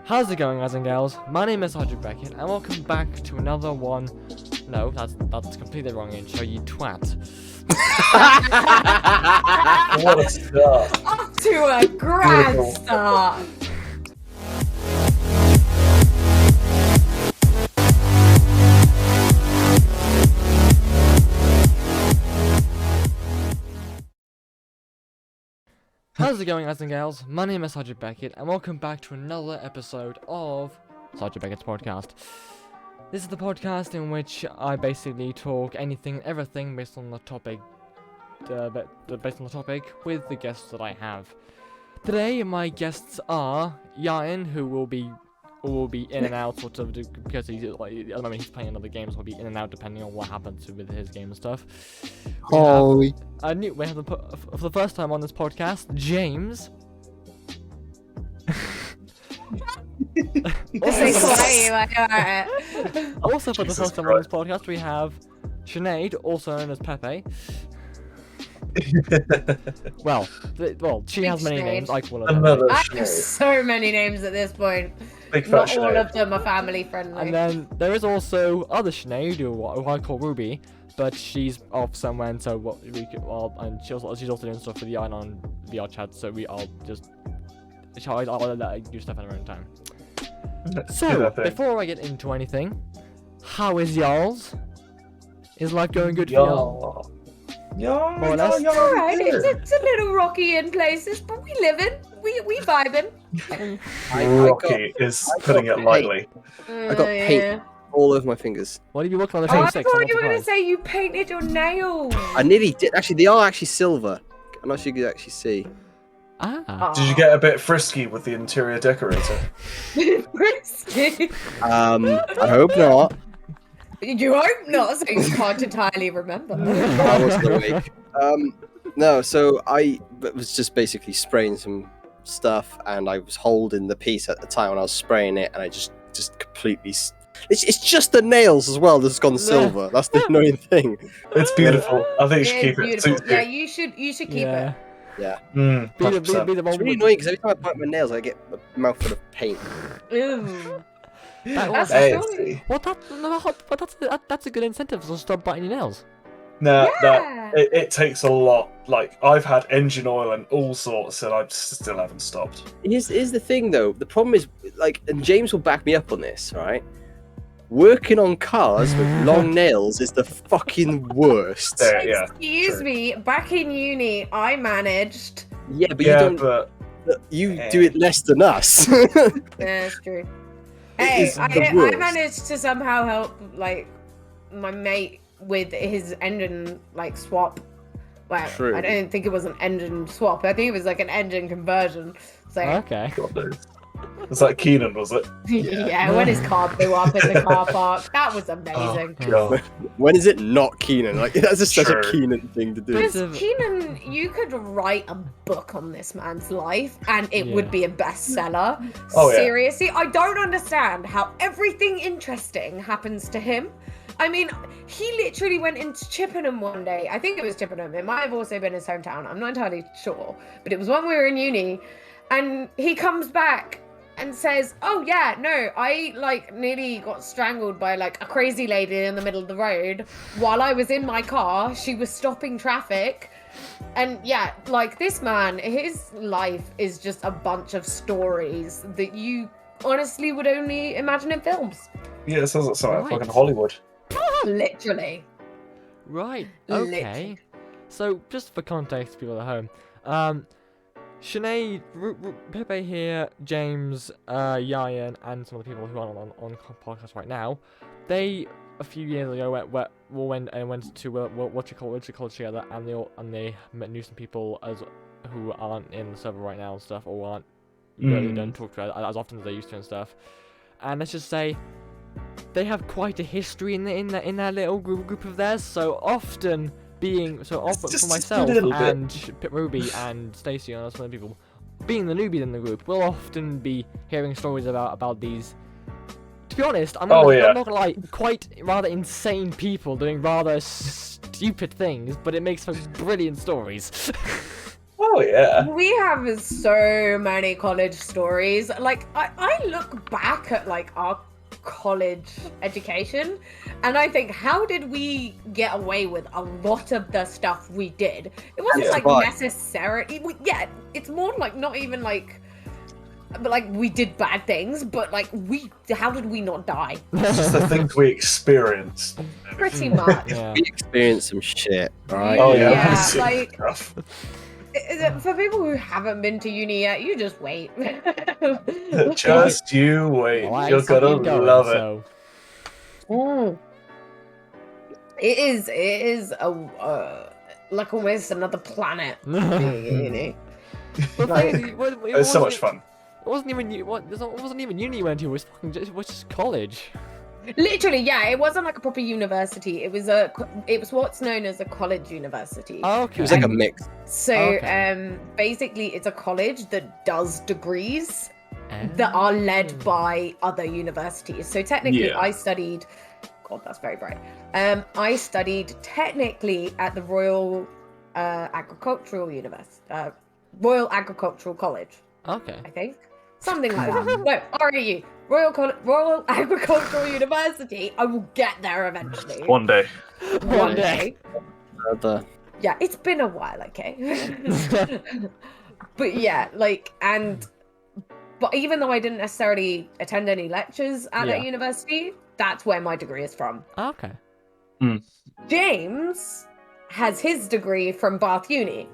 How's it going, guys and gals? My name is Sergeant Beckett, and welcome back to another one. No, that's completely wrong intro, you twat. What a start. Up to a grand Beautiful. start. How's it going, guys and gals? My name is Sergeant Beckett, and welcome back to another episode of Sergeant Beckett's podcast. This is the podcast in which I basically talk anything and everything based on the topic, with the guests that I have. Today, my guests are Ieuan, who will be in and out sort of because he's at the moment he's playing other games. Will be in and out depending on what happens with his game and stuff. Holy. We have for the first time on this podcast, James. Also for the first time on this podcast, we have Sinead, also known as Pepe. well, she has many Sinead. names. I call her Another Pepe. I show. have so many names at this point. Big fat Not all Sinead. of them are family friendly. And then there is also other Sinead, who I call Ruby, but she's off somewhere, and so and she's also doing stuff with Ieuan on VR chat. So I'll let her do stuff in her own time. So before I get into anything, how is y'all's? Is life going good for y'all? More or less. It's alright, it's a little rocky in places, but we living, we vibing. Rocky is putting it lightly. I got paint all over my fingers. What have you worked on the Oh, I phase thought 6? you were going to say you painted your nails. I nearly did. Actually, they are actually silver. I'm not sure you can actually see. Ah. Did you get a bit frisky with the interior decorator? Frisky. I hope not. You hope not, so you can't entirely remember. I wasn't awake. No, so I was just basically spraying some stuff, and I was holding the piece at the time when I was spraying it, and I just completely. It's just the nails as well that's gone silver. That's the annoying thing. It's beautiful. I think you should It is keep it. beautiful. Suits Yeah, you. you should keep it. Yeah. Be the 100%. one It's really with- annoying because every time I bite my nails, I get a mouthful of paint. Ew. That's Hey, that's a good incentive to stop biting your nails. no, Yeah. it takes a lot. Like, I've had engine oil and all sorts, and I still haven't stopped. Here's the thing, though. The problem is, like, and James will back me up on this, right? Working on cars with long nails is the fucking worst. Yeah, Excuse true. me, back in uni, I managed. Yeah, but Yeah, you don't. but You do it less than us. Yeah, that's true. Hey, is the I worst. managed to somehow help, like, my mate with his engine, like, swap. Well, True. I don't think it was an engine swap. I think it was, like, an engine conversion. So, Okay. God knows. Was that Keenan, was it? yeah, when his car blew up in the car park, that was amazing. Oh, God. When is it not Keenan? Like, that's just such a True. Keenan thing to do. Because Keenan, you could write a book on this man's life and it would Yeah. be a bestseller. Oh, yeah. Seriously, I don't understand how everything interesting happens to him. I mean, he literally went into Chippenham one day. I think it was Chippenham. It might have also been his hometown. I'm not entirely sure. But it was when we were in uni. And he comes back and says, oh yeah, no, I like nearly got strangled by like a crazy lady in the middle of the road while I was in my car. She was stopping traffic. And yeah, like this man, his life is just a bunch of stories that you honestly would only imagine in films. Yeah, it sounds like something Right. fucking Hollywood. Literally. Right. Literally. Okay. So just for context, people at home, Sinead, Pepe here, James, Ieuan, and some of the people who are on podcast right now, they a few years ago went to what you call together, and they knew some people who aren't in the server right now and stuff, or aren't really don't talk to as often as they used to and stuff. And let's just say they have quite a history in that little group of theirs. So often for Just myself a little bit. and Ruby and Stacy and some other people, being the newbies in the group, we'll often be hearing stories about these. To be honest, I'm not gonna lie, quite rather insane people doing rather stupid things, but it makes for brilliant stories. Oh yeah. We have so many college stories. Like I look back at like our college education and I think, how did we get away with a lot of the stuff we did? It wasn't Yeah. like Right. necessary. Yeah, it's more like not even like, but like we did bad things, but like how did we not die? It's just the things we experienced. Pretty much. Yeah. We experienced some shit, right? Oh Yeah, yeah. like- Stuff. For people who haven't been to uni yet, you just wait. Just you wait. Well, I You're ain't fucking gonna going, love it. so. Mm. It is a like almost another planet. being at uni. But Like- it It's so wasn't- much fun. It wasn't even it wasn't even uni you went to. It was fucking it was just college. Literally, yeah, it wasn't like a proper university. It was what's known as a college university. Oh, okay. It was like a mix. So, okay. basically, it's a college that does degrees that are led by other universities. So technically, Yeah. I studied. God, that's very bright. I studied technically at the Royal Agricultural University, Royal Agricultural College, Okay. I think, something like that. No, RAU, Royal Agricultural University. I will get there eventually. One day. One day. The Yeah, it's been a while, okay. But yeah, like, but even though I didn't necessarily attend any lectures at that Yeah. university, that's where my degree is from. Okay. James has his degree from Bath Uni.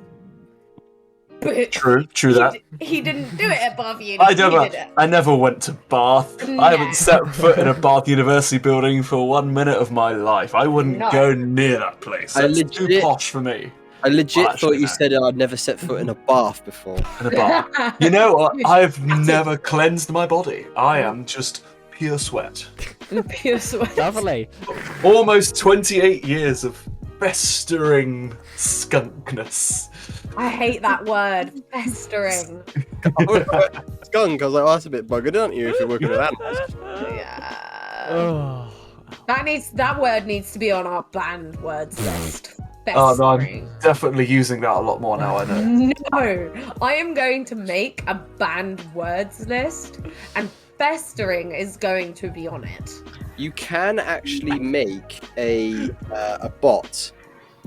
But True that. he didn't do it at Bath Uni. I he did never, it. I never went to Bath. I Nah. haven't set foot in a Bath University building for 1 minute of my life. I wouldn't No. go near that place. I That's too legit- posh for me. I legit Well, thought actually, you no. said I'd never set foot in a bath before. In a bar. You know what? I've That's never cleansed my body. I am just pure sweat. Pure sweat. Lovely. Almost 28 years of festering skunkness. I hate that word, festering. Skunk, I was like, oh, that's a bit buggered, aren't you, if you're working with animals? Yeah. Oh. That word needs to be on our banned words list. Oh no, I'm Festering. definitely using that a lot more now, I know. No, I am going to make a banned words list, and festering is going to be on it. You can actually make a bot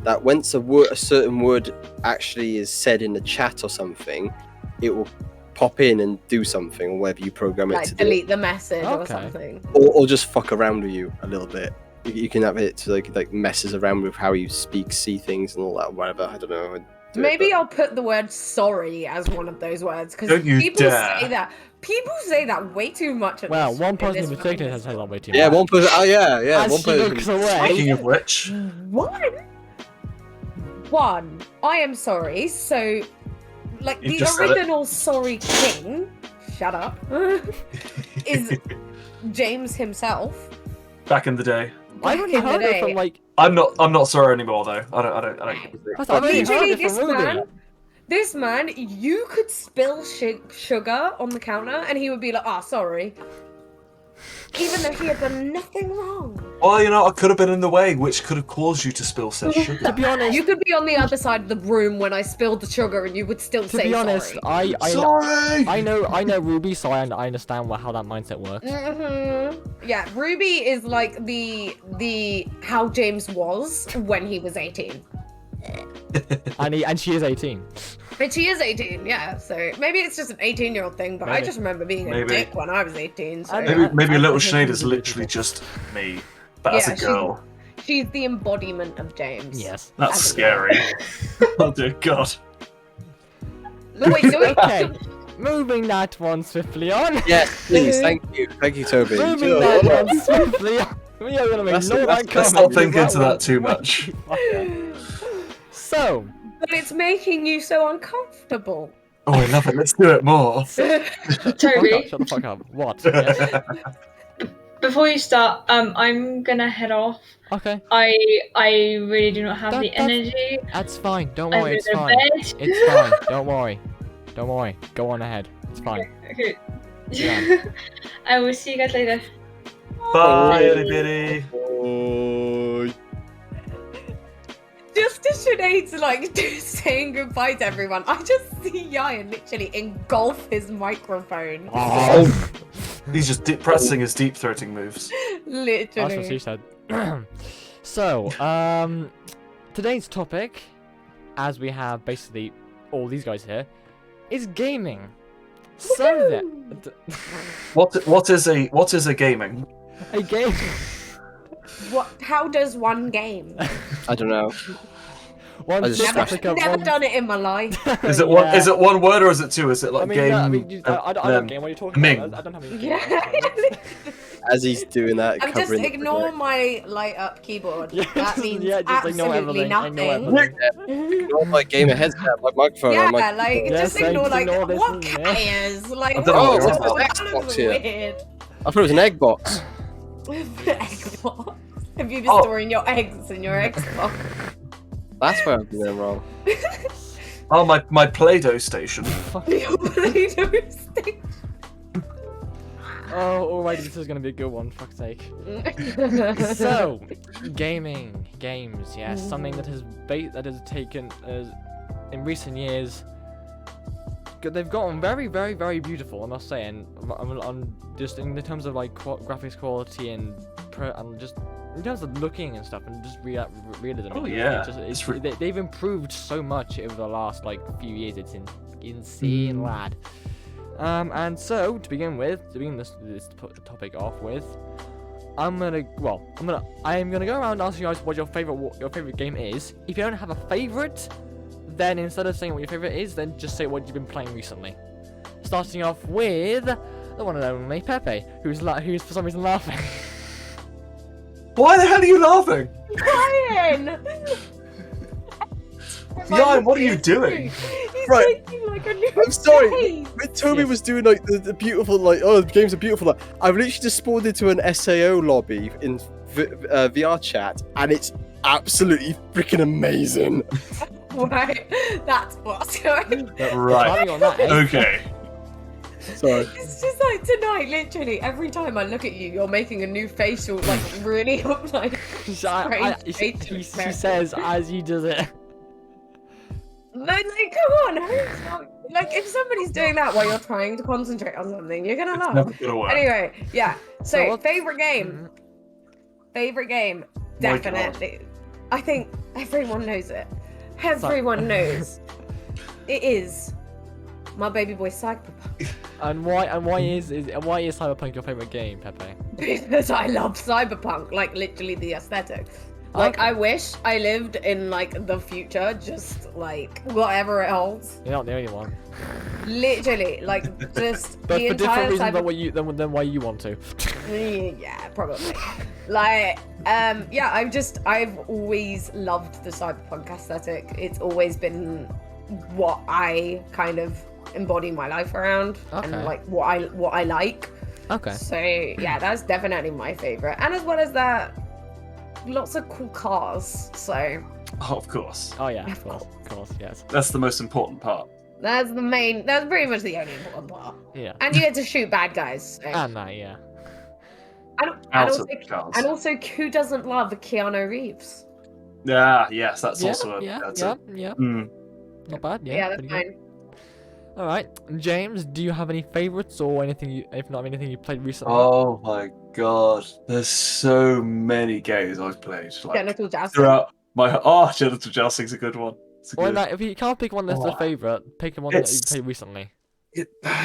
that once a certain word actually is said in the chat or something, it will pop in and do something, or whatever you program it Like to do. delete the message or Okay. something. Or just fuck around with you a little bit. You can have it to like messes around with how you speak, see things, and all that. Whatever, I don't know. Maybe I'll put the word sorry as one of those words, because Don't you people dare. say that. People say that way too much. At Well, this, one person in this particular fucking- has said that way too Yeah, much. one person. Oh yeah. As One she looks person. away. Speaking of which, One, I am sorry. So, like You the just said it. original Sorry King, shut up, is James himself. back in the day. I've only Back in the heard it day. from like. I'm not sorry anymore though. I don't I've only heard Literally, it from Ruby. this man, you could spill sugar on the counter, and he would be like, "Ah, sorry," even though he had done nothing wrong. Well, you know, I could have been in the way, which could have caused you to spill said To sugar. be honest, You could be on the other side of the room when I spilled the sugar, and you would still to say be honest, sorry. Sorry! I know Ruby, so I understand how that mindset works. Yeah, Ruby is like the how James was when he was 18. And she is 18. And she is 18, yeah. So maybe it's just an 18-year-old thing, but I Maybe. just remember being a Maybe. dick when I was 18. So Maybe little I Sinead think is we literally just me, but as Yeah, a girl. she's the embodiment of James. Yes. That's as a scary. Oh dear God. No, wait, do we? Okay. Moving that one swiftly on. Yes, please. Thank you, Toby. Moving Do you know that what? one swiftly on. We are gonna Let's- ignore let's- that Let's comment. not think because into that went too way much. too far. So, But it's making you so uncomfortable. Oh, I love it. Let's do it more. Toby, shut the fuck up. What? Yes. before you start, I'm gonna head off. Okay, I really do not have the That's- energy. that's fine. Don't I'm worry, it's gonna fine. bed. It's fine. Don't worry. Don't worry. Go on ahead. It's fine. Okay. Yeah. I will see you guys later. Bye, itty bitty. Oh. Just to Sinead's like saying goodbye to everyone, I just see Ieuan literally engulf his microphone. Oh, he's just pressing his deep throating moves. Literally. That's what she said. So, today's topic, as we have basically all these guys here, is gaming. So that What is a gaming? a game. How does one game? I don't know. One I just simple scratched pick up Never one- done it in my life. Is it Yeah. one? Is it one word or is it two? Is it like I mean, game? I don't game. What are you talking Ming. about? I don't have any. Yeah. As he's doing that, I'm just covering ignore my light up keyboard. Yeah, That means yeah, just ignore absolutely everything, ignore nothing. everything. Ignore my gamer headset, my microphone, Yeah, and my like Yeah, just same, ignore just like ignore this, what isn't it? cares? Like I don't know what? what you're on That about. was Xbox here. weird. I thought it was an egg box. Xbox. Have you been Oh. storing your eggs in your Xbox? That's where I've been going wrong. Oh, my Play-Doh station. Your Play-Doh stick. Oh, alright, this is gonna be a good one. Fuck's sake. So, gaming, games, yes, something that has taken in recent years. They've gotten very, very, very beautiful. I must say, and I'm just in the terms of like graphics quality and just in terms of looking and stuff, and just realism. Oh, it's yeah. just, they've improved so much over the last like few years. It's insane, lad. And so to begin this topic off with, I am gonna go around and ask you guys what your favorite game is. If you don't have a favorite, then instead of saying what your favorite is, then just say what you've been playing recently. Starting off with the one and only Pepe, who's for some reason laughing. Why the hell are you laughing? Ryan! Ieuan, what are you doing? He's Right. taking like a new I'm sorry. face. When Toby Yes. was doing like the beautiful, like, oh, the games are beautiful, like, I've literally just spawned into an SAO lobby in VR chat, and it's absolutely freaking amazing. Right, that's what's going on. Right. Timing on that, eh? Okay. Sorry. It's just like tonight, literally, every time I look at you, you're making a new facial, like really like. She Strange says as he does it. Like, come on, like if somebody's doing that while you're trying to concentrate on something, you're gonna laugh. Never gonna work. Anyway, yeah. So So what- favorite game, My definitely. I think everyone knows it. Everyone knows. It is my baby boy Cyberpunk. And why is Cyberpunk your favorite game, Pepe? Because I love Cyberpunk, like literally the aesthetic. Like Okay. I wish I lived in like the future, just like whatever it holds. You're not the only one. Literally, like just But the for entire different reasons Cyber. than why you want to. Yeah, probably. Like, yeah, I've always loved the Cyberpunk aesthetic. It's always been what I kind of embody my life around, Okay. and like what I like. Okay. So yeah, that's definitely my favorite. And as well as that, lots of cool cars. So Oh, of course. Oh yeah, of course, yes. That's the most important part. that's pretty much the only important part. Yeah. And you get to shoot bad guys. So. And that, yeah. And Out also, of the cars. and also, who doesn't love Keanu Reeves? Yeah, yes, that's Yeah, also yeah, that's yeah, a, yeah. mm. Not bad, yeah. Yeah, that's pretty good. fine. All right, James, do you have any favorites or anything? If not anything you played recently? Oh my god, there's so many games I've played. Like Genital jousting. throughout my genital jousting's a good one. It's a Or good. like, if you can't pick one that's a Oh. favorite, pick one that you It's- played recently.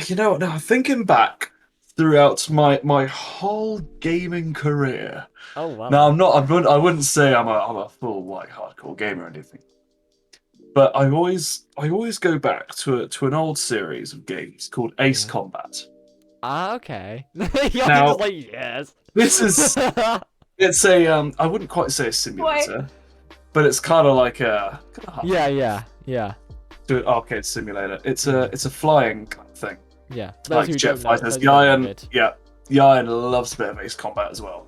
You know, now thinking back throughout my whole gaming career. Oh wow. Now I wouldn't say I'm a full like hardcore gamer or anything. But I always go back to an old series of games called Ace Combat. Ah, okay. You're Now- just like yes. This is it's a I wouldn't quite say a simulator, but it's kind of like a yeah. arcade simulator. It's a flying kind of thing. Yeah. Like jet fighters. Ieuan loves a bit of Ace Combat as well.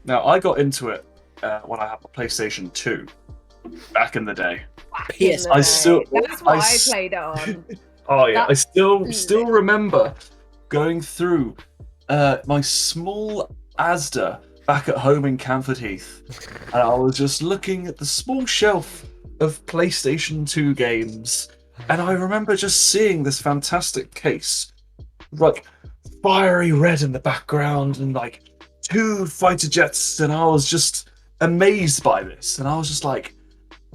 Now I got into it when I had my PlayStation 2 back in the day. Yes, In the I day. still- That's what I I s- played it on. Oh yeah, I That's still remember going through my small Asda back at home in Camford Heath, and I was just looking at the small shelf of PlayStation 2 games, and I remember just seeing this fantastic case, like fiery red in the background, and like 2 fighter jets, and I was just amazed by this, and I was just like,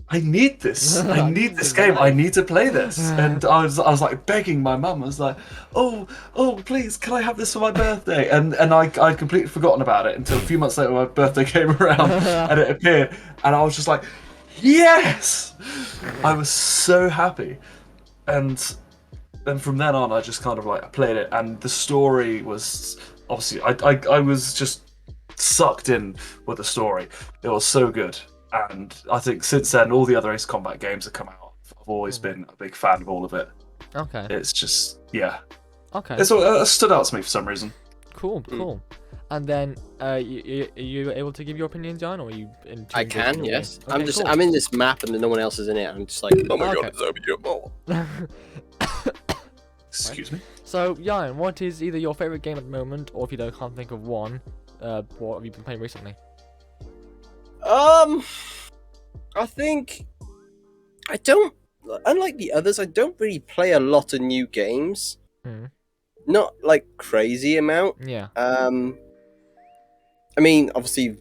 I need this. I need this game. I need to play this. And I was like begging my mum. I was like, oh, please, can I have this for my birthday? And I'd completely forgotten about it until a few months later, my birthday came around and it appeared, and I was just like, yes! I was so happy, and then from then on, I just kind of like played it, and the story was obviously I was just sucked in with the story. It was so good. And I think since then, all the other Ace Combat games have come out. I've always been a big fan of all of it. Okay. It's just, yeah. Okay. It stood out to me for some reason. Cool. And then, are you able to give your opinion, John, or are you in? I can, yes. Okay, cool. I'm in this map and no one else is in it. I'm just like, oh my god, it's over here. Excuse me. So, Ieuan, what is either your favorite game at the moment, or if you can't think of one, what have you been playing recently? I think I don't. Unlike the others, I don't really play a lot of new games. Not like crazy amount. Yeah. I mean, obviously,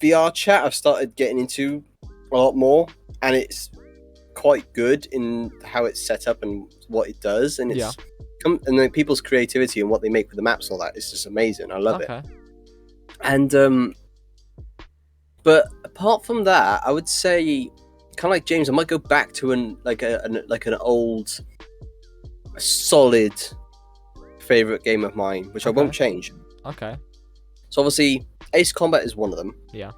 VR chat I've started getting into a lot more, and it's quite good in how it's set up and what it does, and it's and then people's creativity and what they make with the maps, and all that is just amazing. I love it. And but apart from that, I would say, kind of like James, I might go back to an old, solid favorite game of mine, which I won't change. Okay. So obviously, Ace Combat is one of them. Yeah.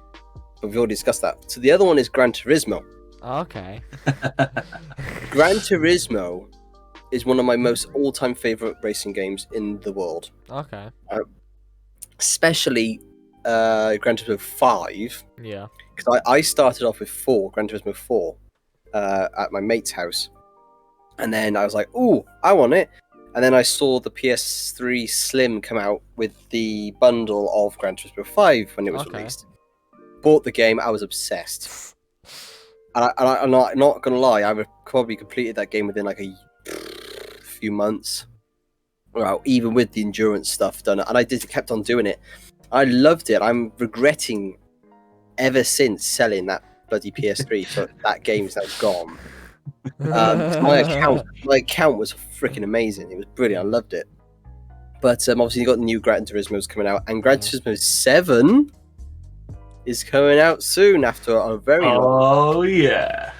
But we've already discussed that. So the other one is Gran Turismo. Okay. Gran Turismo is one of my most all-time favorite racing games in the world. Okay. Especially Gran Turismo 5. Yeah. Because I started off with Gran Turismo 4, at my mate's house. And then I was like, ooh, I want it. And then I saw the PS3 Slim come out with the bundle of Gran Turismo 5 when it was released. Bought the game, I was obsessed. And I'm not going to lie, I would probably completed that game within like a few months. Well, even with the endurance stuff done. And I kept on doing it. I loved it. I'm regretting ever since selling that bloody PS3, so that game's now gone. My account was freaking amazing. It was brilliant. I loved it. But obviously you got the new Gran Turismo's coming out, and Gran Turismo 7 is coming out soon after a very long. Oh yeah.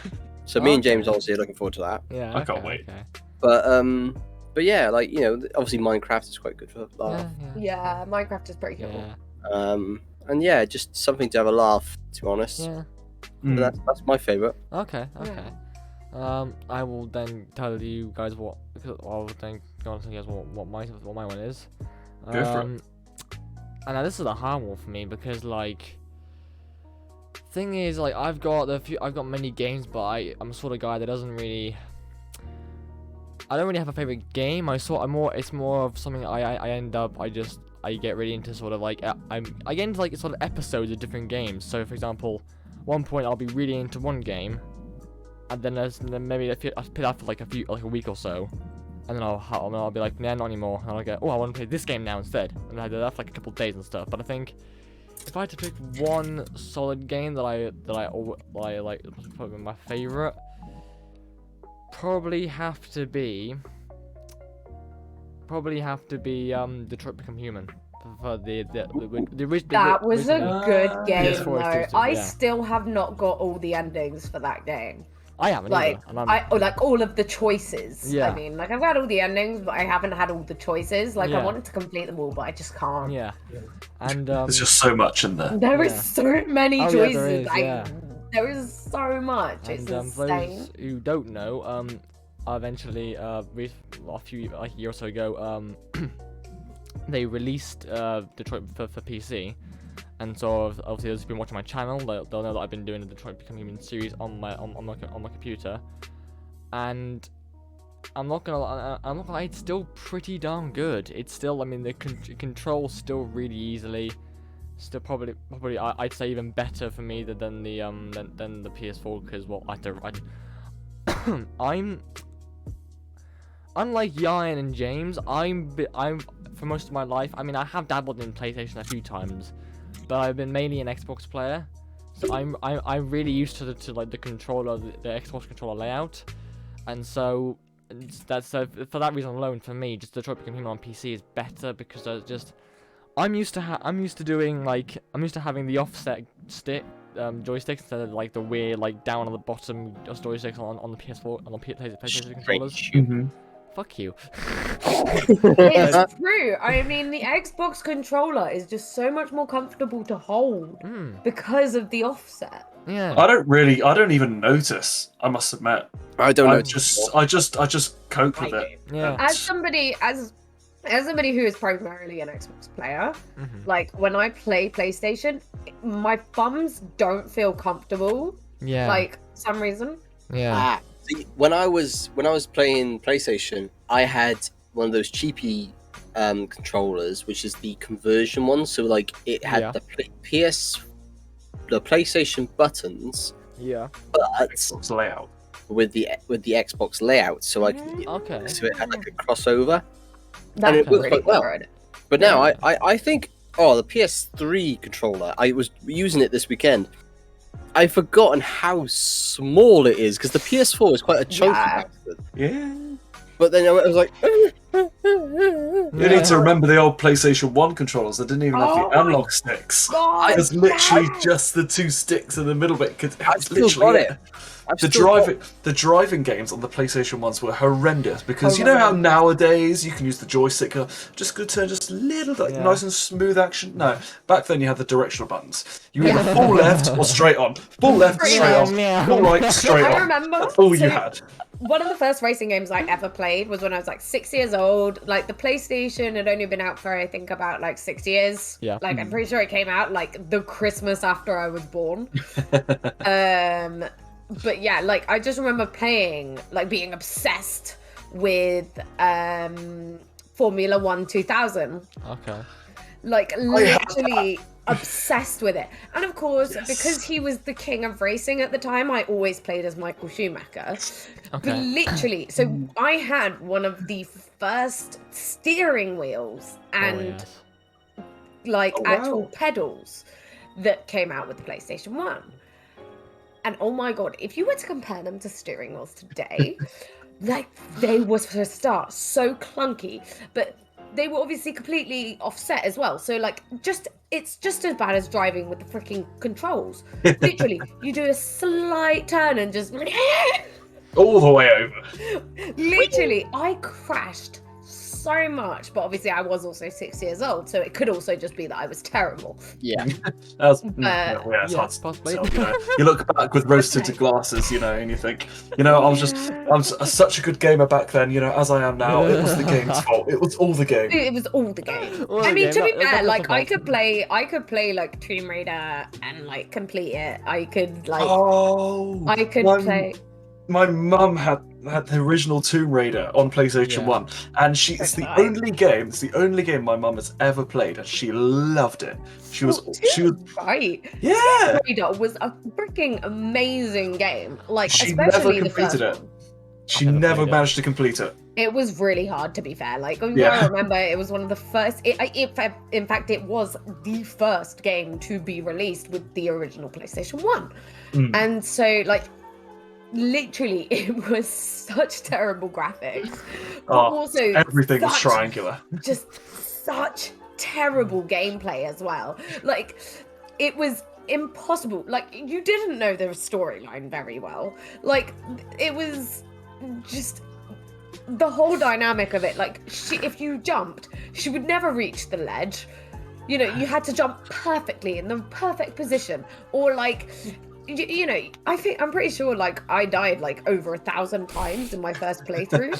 So me and James obviously are looking forward to that. Yeah. I can't wait. Okay. But yeah, like, you know, obviously Minecraft is quite good for laugh. Yeah, Minecraft is pretty cool. Yeah. And yeah, just something to have a laugh, to be honest. Yeah. But that's my favourite. Okay. I will then tell you guys what my one is. Go for it. And now this is a hard one for me because, like, thing is, like, I've got many games, but I'm the sort of guy that doesn't really. I don't really have a favorite game. It's more of something I get really into, sort of like I get into like sort of episodes of different games. So for example, one point I'll be really into one game, and then maybe I play that for like a week or so, and then I'll be like, nah, not anymore, and I'll go, oh, I want to play this game now instead, and I do that for like a couple of days and stuff. But I think if I had to pick one solid game that I like probably my favorite, probably have to be Detroit Become Human. For the original. That was a good game PS4 though. exclusive, I yeah. still have not got all the endings for that game. I haven't Like either. like all of the choices. Yeah. I mean, like I've had all the endings, but I haven't had all the choices. Like I wanted to complete them all, but I just can't. Yeah. And There's just so much in there. There is so many Oh, yeah, choices. there is, like, yeah. there is so much. It's And for insane. those who don't know, eventually, a year or so ago, they released Detroit for PC, and so obviously those who've been watching my channel, they'll know that I've been doing the Detroit Become Human series on my computer, and I'm not gonna lie, it's still pretty darn good. It's still, I mean, the controls still really easily. still probably I'd say even better for me than the PS4, because I'm unlike Ieuan and James. I'm for most of my life. I mean, I have dabbled in PlayStation a few times, but I've been mainly an Xbox player. So I'm really used to the controller, the Xbox controller layout, and so that's for that reason alone, for me, just Detroit Become Human on PC is better, because I'm used to having the offset stick joysticks instead of like the weird like down on the bottom joysticks on the PS4 on the PlayStation controllers. Mhm. Fuck you. It's true. I mean, the Xbox controller is just so much more comfortable to hold because of the offset. Yeah. I don't even notice. I must admit. I don't know. I just cope with it. Yeah. As somebody who is primarily an Xbox player, like when I play PlayStation, my thumbs don't feel comfortable. Yeah. Like for some reason. Yeah. See, when I was playing PlayStation, I had one of those cheapy controllers, which is the conversion one. So like it had the PlayStation buttons, but Xbox layout. with the Xbox layout. So like so it had like a crossover, and it worked quite well. But now I think the PS3 controller. I was using it this weekend. I've forgotten how small it is, because the PS4 is quite a chunky bastard. Yeah. But then I was like, You need to remember the old PlayStation 1 controllers that didn't even have the analog sticks. It was literally just the two sticks in the middle bit. I've still got it. The driving games on the PlayStation 1s were horrendous, because you know how nowadays you can use the joystick, just good turn, just a little nice and smooth action. No, back then you had the directional buttons. You either full left or straight on, full left straight on, full right straight on. I remember. That's all you had. One of the first racing games I ever played was when I was like 6 years old. Like the PlayStation had only been out for I think about like 6 years. Yeah. Like I'm pretty sure it came out like the Christmas after I was born. But yeah, like I just remember playing, like being obsessed with Formula 1 2000. Okay. Like literally obsessed with it. And of course, because he was the king of racing at the time, I always played as Michael Schumacher. But literally, so I had one of the first steering wheels and actual pedals that came out with the PlayStation 1. And oh my god, if you were to compare them to steering wheels today, like they were for a start so clunky, but they were obviously completely offset as well. So like it's just as bad as driving with the freaking controls. Literally, you do a slight turn and just all the way over. Literally, I crashed so much, but obviously I was also 6 years old, so it could also just be that I was terrible. Yeah. It's hard to tell, you know. You look back with rose-tinted glasses, you know, and you think, you know, I was such a good gamer back then, you know, as I am now. It was the game's fault. It was all the game. It was all the game. I mean, to be fair, like I could play like Tomb Raider and like complete it. I could play. My mum had the original Tomb Raider on PlayStation 1, and it's the only game my mum has ever played, and she loved it. She was right. Yeah. Tomb Raider was a freaking amazing game. Like she especially never completed the it. first one. She never managed to complete it. It was really hard, to be fair. Like, I remember it was one of the first. In fact, it was the first game to be released with the original PlayStation 1, and so like. Literally, it was such terrible graphics. But also, everything was triangular. Just such terrible gameplay as well. Like, it was impossible. Like, you didn't know the storyline very well. Like, it was just the whole dynamic of it. Like, if you jumped, she would never reach the ledge. You know, you had to jump perfectly in the perfect position, or like. You know, I'm pretty sure like I died like over 1,000 times in my first playthrough.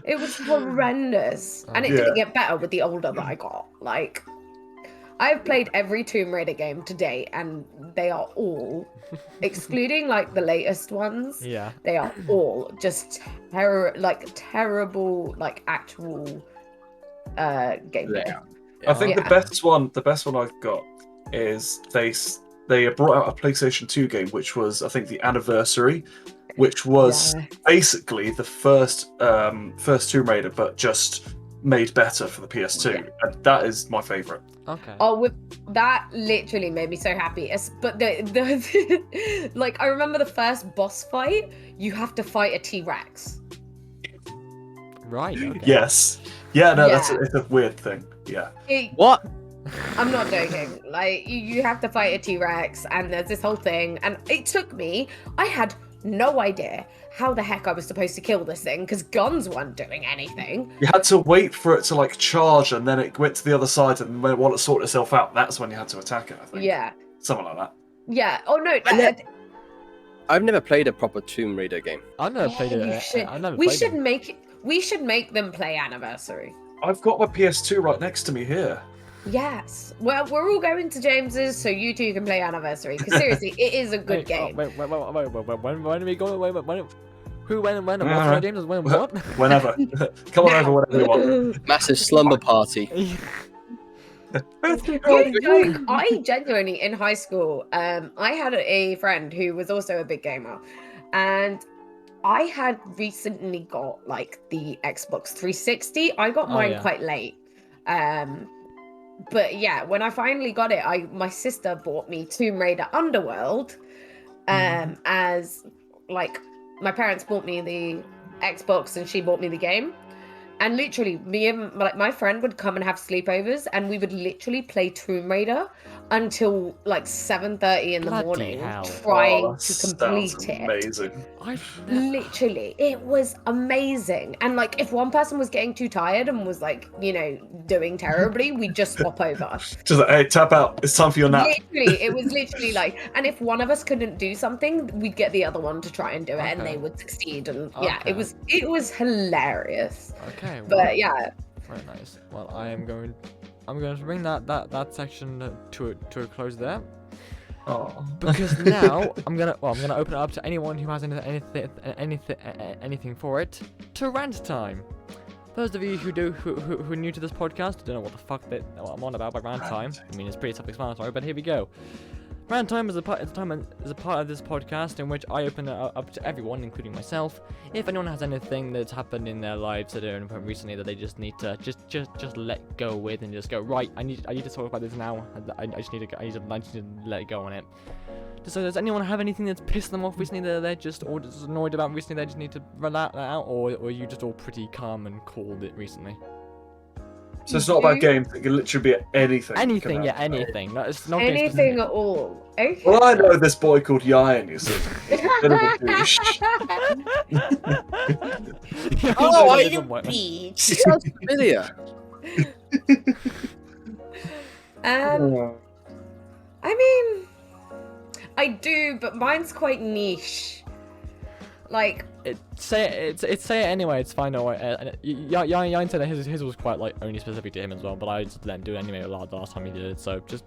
It was horrendous, and it didn't get better with the older that I got. Like, I've played every Tomb Raider game to date, and they are all, excluding like the latest ones. Yeah, they are all just terrible, like actual gameplay. I think Yeah. the best one I've got is they brought out a PlayStation 2 game, which was I think the Anniversary, which was Yeah. basically the first Tomb Raider, but just made better for the PS2, and that is my favorite. Okay. Oh, that literally made me so happy. But the like, I remember the first boss fight. You have to fight a T-Rex. Right. Okay. Yes. Yeah. No, Yeah. it's a weird thing. Yeah. What? I'm not joking. Like, you have to fight a T-Rex, and there's this whole thing, and it took me. I had no idea how the heck I was supposed to kill this thing because guns weren't doing anything. You had to wait for it to like charge, and then it went to the other side, and when it sorted itself out, that's when you had to attack it. I think. Yeah. Something like that. Yeah. Oh no. I've never played a proper Tomb Raider game. I've never played You it. should. I've never We played should it. make them play Anniversary. I've got my PS2 right next to me here. Yes. Well, we're all going to James's, so you two can play Anniversary. Because seriously, it is a good game. Wait, when are we going? Who, when, and when? And Alright. what? James, when, what? Whenever. Come on over whenever you want. Massive slumber party. I genuinely, in high school, I had a friend who was also a big gamer, and I had recently got like the Xbox 360. I got mine quite late. But yeah, when I finally got it, my sister bought me Tomb Raider Underworld, as like my parents bought me the Xbox and she bought me the game. And literally, me and my friend would come and have sleepovers, and we would literally play Tomb Raider until like 7:30 in the Bloody morning, hell. trying that to complete sounds it. amazing. Literally, it was amazing. And like, if one person was getting too tired and was like, doing terribly, we'd just swap over. Just like, hey, tap out. It's time for your nap. Literally, it was literally like, and if one of us couldn't do something, we'd get the other one to try and do it, and Okay. they would succeed. And yeah, Okay. it was hilarious. Okay. Well, But yeah, very nice. Well, I'm going to bring that section to a close there. Oh. Because now I'm gonna open it up to anyone who has anything for it to rant time. Those of you who are new to this podcast don't know what the fuck I'm on about by rant time. I mean, it's pretty self-explanatory, but here we go. Rant time is a part of this podcast in which I open it up to everyone, including myself. If anyone has anything that's happened in their lives that are recently that they just need to just let go with and just go, right, I need to talk about this now. I just need to let go on it. So does anyone have anything that's pissed them off recently that they're just annoyed about recently they just need to let that out, or are you just all pretty calm and cool it recently? So it's not about games. It can literally be anything. Anything, yeah, anything. No, it's not anything at all. Okay. Well, I know this boy called Ieuan, you see. Bit of a douche. Oh, I It sounds familiar. I mean, I do, but mine's quite niche. Like, Say it anyway. It's fine. No way. Ieuan said that his was quite like only specific to him as well, but I just let him do it anyway the last time he did it. So just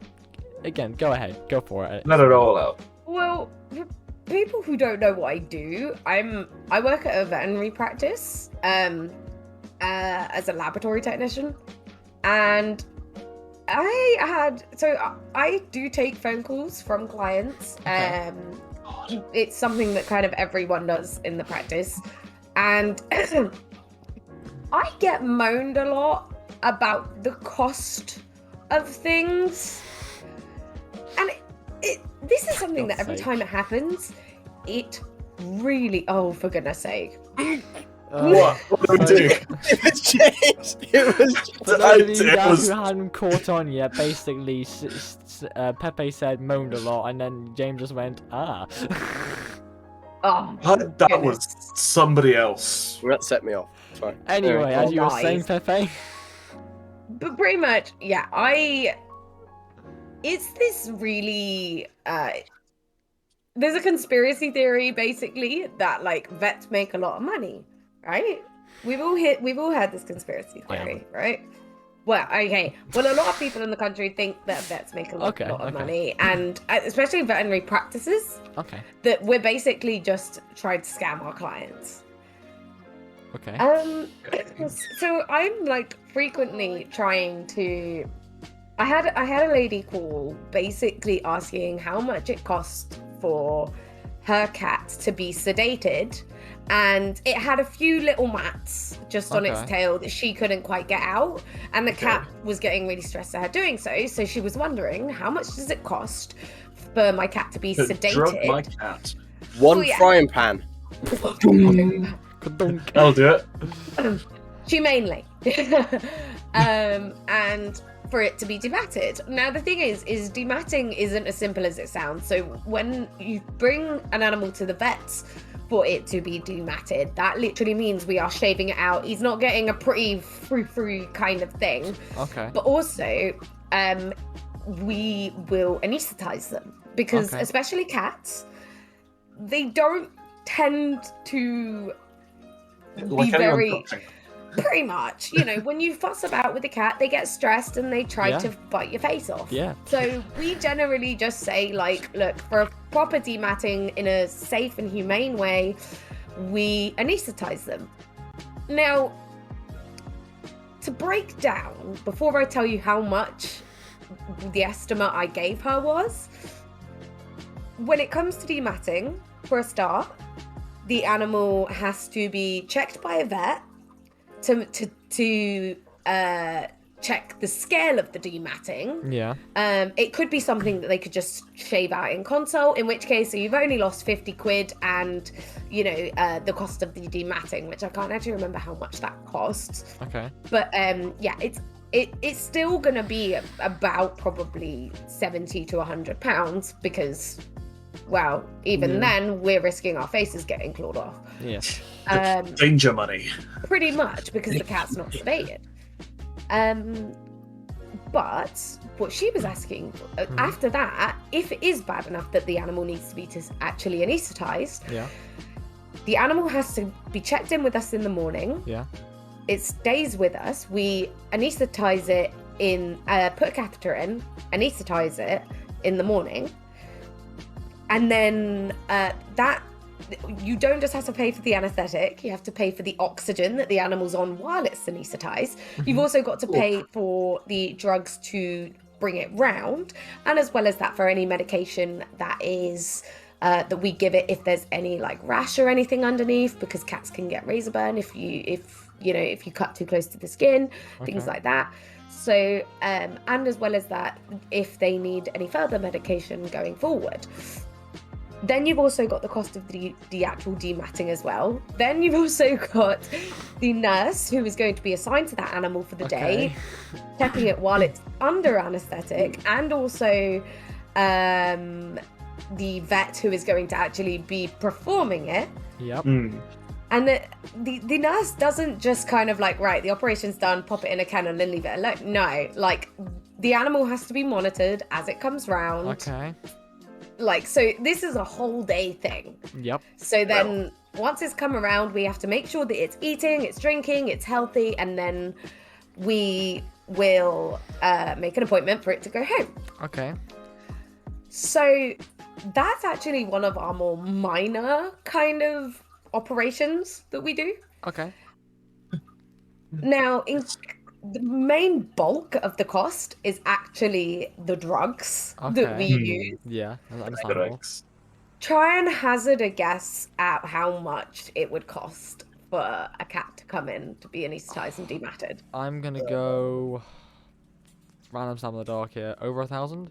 again, go ahead, go for it. Let it all out. well, for people who don't know what I do, I work at a veterinary practice, as a laboratory technician, and I do take phone calls from clients. Okay. It's something that kind of everyone does in the practice, and I get moaned a lot about the cost of things, and this is something that every time it happens, it really, oh, for goodness sake. What? What do we do? It was James. It was For those of you It guys was- who hadn't caught on yet, basically, Pepe said moaned a lot, and then James just went, ah. Oh, That was somebody else. That set me off. Sorry. Anyway, as you were guys. saying, Pepe. but pretty much, yeah, it's this really, there's a conspiracy theory basically that like vets make a lot of money, right? We've all had this conspiracy theory, right? Well, okay. Well, a lot of people in the country think that vets make a lot of money, and especially veterinary practices, Okay. that we're basically just trying to scam our clients. Okay. So I'm like frequently trying to I had a lady call basically asking how much it cost for her cat to be sedated, and it had a few little mats just on its Okay. tail that she couldn't quite get out, and the Okay. cat was getting really stressed at her doing so. So she was wondering, how much does it cost for my cat to be To drug my sedated? cat. One Oh, yeah. frying pan. Ka-dunk. That'll do it. Humanely. And for it to be dematted. Now the thing is dematting isn't as simple as it sounds. So when you bring an animal to the vets for it to be dematted, that literally means we are shaving it out. He's not getting a pretty frou-frou kind of thing. Okay. But also, we will anesthetize them because Okay. especially cats, they don't tend to Like be anyone very touching. pretty much, you know, when you fuss about with a cat, they get stressed and they try Yeah. to bite your face off. Yeah. So we generally just say, like, look, for a proper dematting in a safe and humane way, we anesthetize them. Now, to break down, before I tell you how much the estimate I gave her was, when it comes to dematting, for a start, the animal has to be checked by a vet to check the scale of the dematting. Yeah. It could be something that they could just shave out in consult, in which case, so you've only lost 50 quid and, you know, the cost of the dematting, which I can't actually remember how much that costs. Okay. But yeah, it's still gonna be about probably 70 to 100 pounds because, well, even then we're risking our faces getting clawed off. Yeah. Danger money. Pretty much, because the cat's not sedated. But what she was asking, after that, if it is bad enough that the animal needs to be actually anaesthetized, Yeah. the animal has to be checked in with us in the morning. Yeah. It stays with us. We anesthetize it put a catheter in, anesthetize it in the morning. And then that, you don't just have to pay for the anesthetic, you have to pay for the oxygen that the animal's on while it's anesthetized. You've also got to pay for the drugs to bring it round, and as well as that, for any medication that is that we give it if there's any like rash or anything underneath, because cats can get razor burn if you cut too close to the skin, things Okay. like that. So and as well as that, if they need any further medication going forward. Then you've also got the cost of the actual dematting as well. Then you've also got the nurse who is going to be assigned to that animal for the day, checking it while it's under anaesthetic, and also the vet who is going to actually be performing it. Yep. And the nurse doesn't just kind of like, right, the operation's done, pop it in a can and then leave it alone. No, like the animal has to be monitored as it comes round. Okay. Like, so this is a whole day thing. Yep. So then once it's come around, we have to make sure that it's eating, it's drinking, it's healthy, and then we will make an appointment for it to go home. Okay. So that's actually one of our more minor kind of operations that we do. Okay. Now, the main bulk of the cost is actually the drugs that we use. Yeah, that's understandable. Correct. Try and hazard a guess at how much it would cost for a cat to come in to be anesthetized and dematted. I'm gonna go random stab in the dark here. Over 1,000?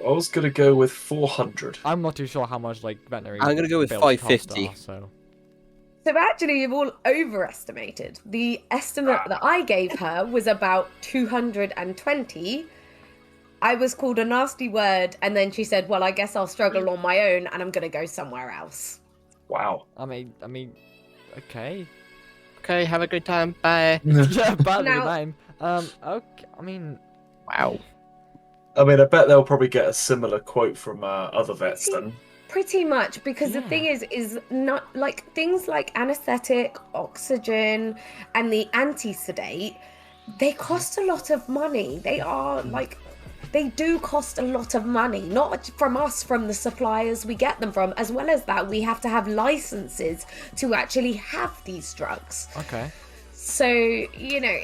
I was gonna go with 400. I'm not too sure how much like veterinary. I'm gonna go with bills 550. cost are, so. So actually, you've all overestimated. The estimate that I gave her was about 220. I was called a nasty word, and then she said, well, I guess I'll struggle on my own, and I'm going to go somewhere else. Wow. I mean, okay. Okay, have a good time. Bye. Yeah, bad Now- name. Okay. I mean, Wow. I mean, I bet they'll probably get a similar quote from other vets then. Pretty much, because the Yeah. thing is not like things like anesthetic, oxygen, and the anti-sedate, they cost a lot of money. They are like, they do cost a lot of money, not from us, from the suppliers we get them from. As well as that, we have to have licenses to actually have these drugs. okay. So, you know,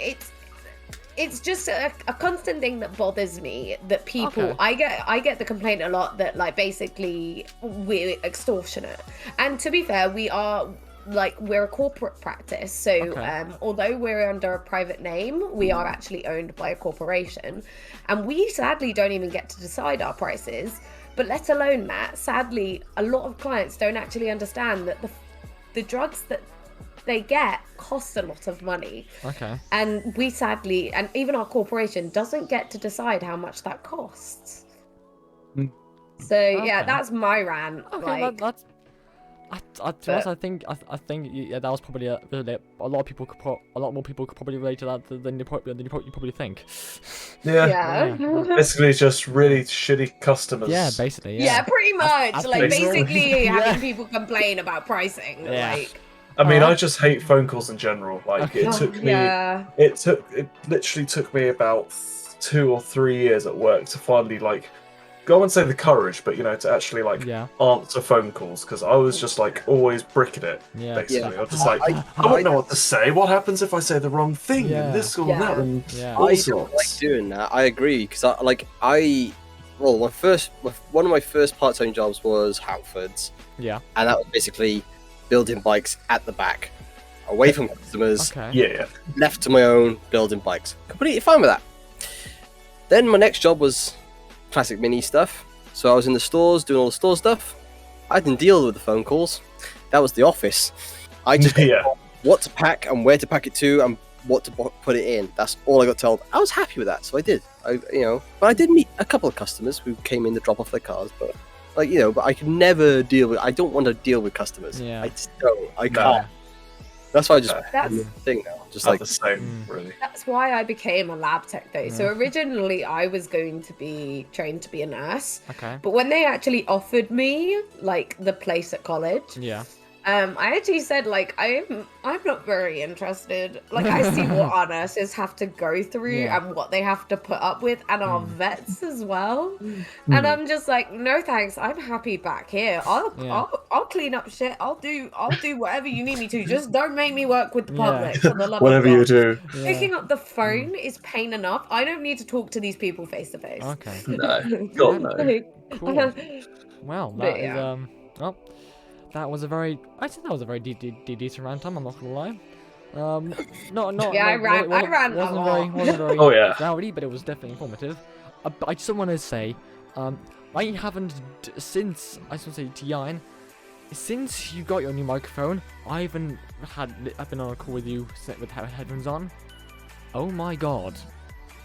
it's just a constant thing that bothers me, that people, Okay. I get the complaint a lot that, like, basically we're extortionate. And to be fair, we're a corporate practice, so Okay. although we're under a private name, we are actually owned by a corporation, and we sadly don't even get to decide our prices. But let alone that, sadly, a lot of clients don't actually understand that the drugs that they get cost a lot of money. Okay. And we sadly, and even our corporation doesn't get to decide how much that costs. Mm. So yeah, Okay. that's my rant. Okay, like, that's. To be honest, I think yeah, that was probably a lot of people a lot more people could probably relate to that than you probably think. Yeah. yeah. Basically, just really shitty customers. Yeah, basically. Yeah, Yeah. pretty much. that's Like, basically- basically Yeah. having people complain about pricing. Yeah. Like, I mean, Alright. I just hate phone calls in general. Like, Okay. it took me. yeah. It literally took me about 2 or 3 years at work to finally, like, go and say the courage, but to actually, like, Yeah. answer phone calls, because I was just, like, always bricking it. Yeah. Basically, Yeah. I was just like, I I- wouldn't know what to say. What happens if I say the wrong thing? Yeah. And this or Yeah. that, and Yeah. all I don't like sorts. doing that. I agree because one of my first part-time jobs was Halfords, Yeah. and that was basically building bikes at the back, away from customers, Okay. Yeah. left to my own, building bikes. Completely fine with that. Then my next job was classic mini stuff. So I was in the stores doing all the store stuff. I didn't deal with the phone calls. That was the office. I just Yeah. what to pack and where to pack it to and what to put it in. That's all I got told. I was happy with that, so I did. But I did meet a couple of customers who came in to drop off their cars, but but I can never deal with. I don't want to deal with customers. Yeah. I just don't. I No. can't. That's why I just That's thing now. Just Not like the same, really. That's why I became a lab tech though. So originally I was going to be trained to be a nurse, Okay. but when they actually offered me like the place at college, Yeah. I actually said like I'm not very interested. Like, I see what our nurses have to go through Yeah. and what they have to put up with, and our vets as well. And I'm just like, no thanks. I'm happy back here. Yeah. I'll clean up shit. I'll do whatever you need me to. Just don't make me work with the Yeah. public for the love Whatever of you God. do. Yeah. Picking up the phone is pain enough. I don't need to talk to these people face to face. Okay. No. God, no. Cool. Well, But that is yeah. well, that was a very. I think that was a very decent rant time. I'm not gonna lie. Not. Yeah, I ran a Wasn't very. lot. Wasn't very. Oh, yeah. Rowdy, but it was definitely informative. But I just want to say, I haven't since I just want to say to Ieuan, since you got your new microphone, I've been on a call with you with headphones on. Oh my God,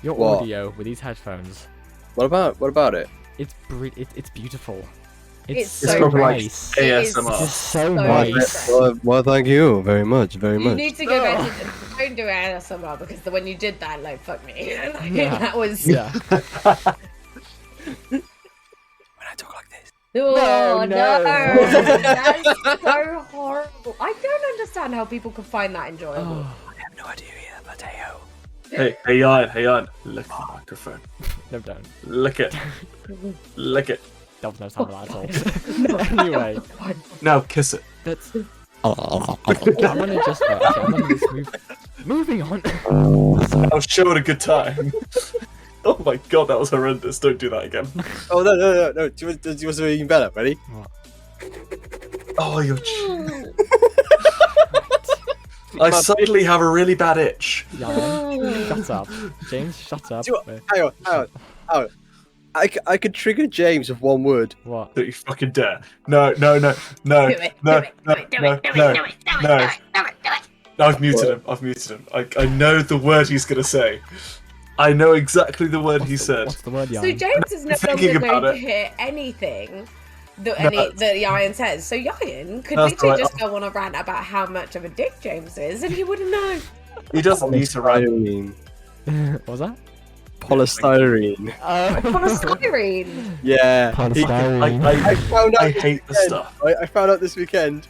your What? audio with these headphones. what about it? It's beautiful. It's It's so probably like nice. ASMR. It's so so nice. Well, thank you very much, very You need to go back to don't do ASMR, because when you did that, like, fuck me. Like, Yeah. that was Yeah. When I talk like this. Oh, No, no. no. That's so horrible. I don't understand how people can find that enjoyable. Oh, I have no idea here, but hey-ho. Hey, Ieuan. Look at the microphone. no, don't. Lick it. Lick it. Don't know sound of that at all. Anyway, Now kiss it. that's. I'm gonna just. I'm gonna just moving on. I'll show it a good time. Oh my God, that was horrendous. Don't do that again. Oh, no. Do you want something even better? Ready? Oh, you're. I suddenly have a really bad itch. Ieuan, shut up. James, shut up. Do you- Hang on. I could trigger James with one word. What? Don't you fucking dare. No. Do it. I've muted him. I know the word he's going to say. I know exactly the word he said. What's the word, So Ieuan? James is no Thinking longer going about to it. hear anything that No. that Ieuan says. So Ieuan could That's literally right. just go on a rant about how much of a dick James is, and he wouldn't know. He doesn't need to run. What was that? Polystyrene. Polystyrene. Yeah. I found out I this hate the weekend, stuff. right? I found out this weekend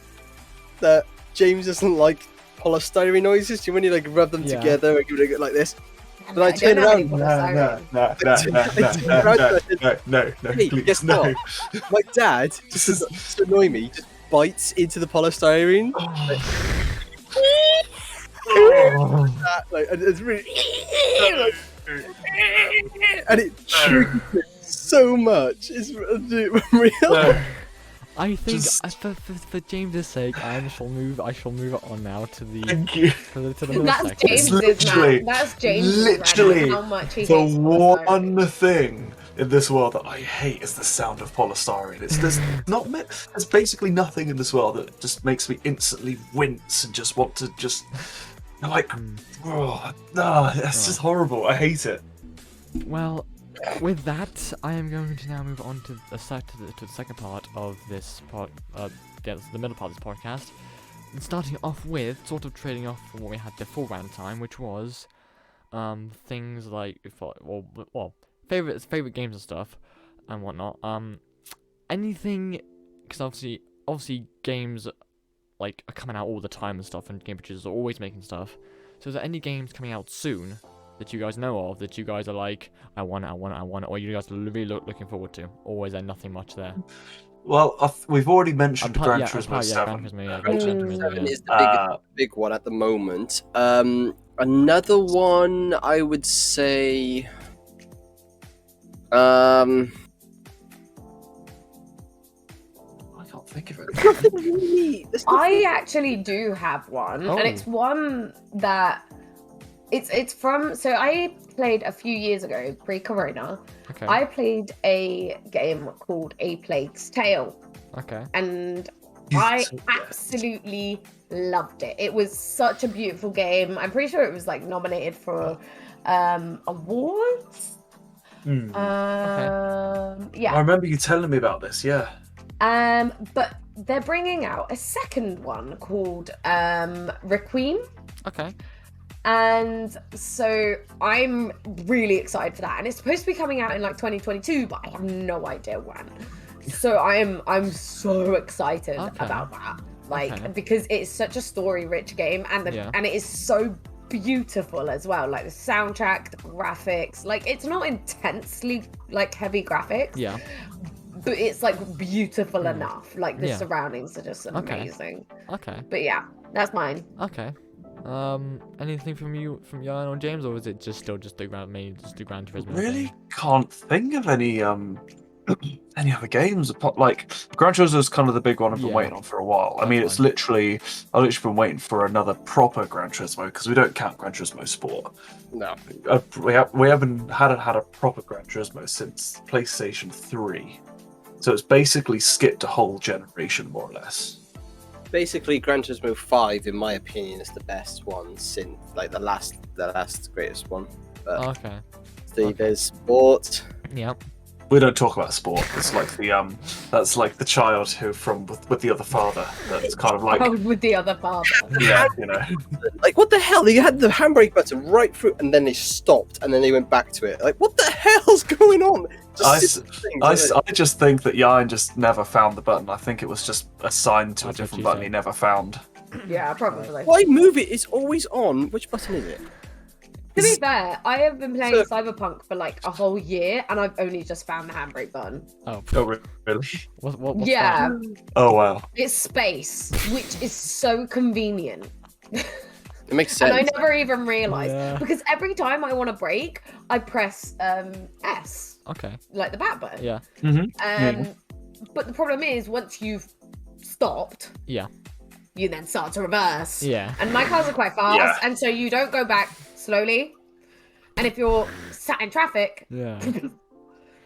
that James doesn't like polystyrene noises. You when you like rub them Yeah. together and give it a go like this. But I don't turned have any around. No, Hey, please, guess no. what? My dad, just to annoy me, just bites into the polystyrene. Like, and it's really, and it triggers it so much. It's real. I think Just- for James's sake, I shall move it on now to the Thank you. to the middle That's section. James's literally- man. That's James's literally man. How much he The hates polystyrene. one thing in this world that I hate is the sound of polystyrene. There's basically nothing in this world that just makes me instantly wince and just want to just like, it's just horrible. I hate it. Well, with that, I am going to now move on to the second part of this the middle part of this podcast, and starting off with sort of trading off from what we had before round time, which was things like favorite games and stuff and whatnot. Anything, because obviously games like are coming out all the time and stuff, and game producers are always making stuff. So is there any games coming out soon that you guys know of that you guys are like, I want it, or you guys are really looking forward to, or is there nothing much there? Well, we've already mentioned Gran Gran Turismo 7. Turismo, yeah, Gran Gran Turismo Turismo, 7 yeah. is the big one at the moment. Another one I would say. I can't think of it. I actually do have one, Oh. and it's one that it's from. So I played a few years ago, pre-corona. Okay. I played a game called A Plague's Tale, Okay. and I absolutely loved it. It was such a beautiful game. I'm pretty sure it was like nominated for awards. Yeah. I remember you telling me about this. Yeah. But they're bringing out a second one called Requiem. Okay. And so I'm really excited for that. And it's supposed to be coming out in like 2022, but I have no idea when. So I'm so excited about that. Like, because it's such a story-rich game, and and it is so beautiful as well. Like the soundtrack, the graphics. Like, it's not intensely like heavy graphics. Yeah. But it's like beautiful enough. Like the surroundings are just amazing. Okay. But yeah, that's mine. Okay. Anything from Ieuan or James, or is it just the Gran Turismo? Really can't think of any any other games. Like Gran Turismo is kind of the big one I've been waiting on for a while. I mean, it's literally I've literally been waiting for another proper Gran Turismo, because we don't count Gran Turismo Sport. No. We haven't had a proper Gran Turismo since PlayStation 3. So it's basically skipped a whole generation, more or less. Basically, Gran Turismo 5, in my opinion, is the best one since like the last greatest one. But there's Sport. Yeah. We don't talk about Sport. It's like the that's like the child who with the other father. That's kind of like with the other father. Yeah, you know. Like, what the hell? They had the handbrake button right through, and then they stopped, and then they went back to it. Like, what the hell's going on? I just think that Ieuan just never found the button. I think it was just assigned to a different button he never found. Yeah, probably. Why move it? It's always on. Which button is it? To be fair, I have been playing Cyberpunk for like a whole year, and I've only just found the handbrake button. Oh really? What's yeah. that? Oh wow. It's space, which is so convenient. It makes sense. And I never even realised, because every time I want to brake, I press S. Okay. Like the back button. Yeah. But the problem is, once you've stopped, you then start to reverse. Yeah. And my cars are quite fast, and so you don't go back slowly. And if you're sat in traffic,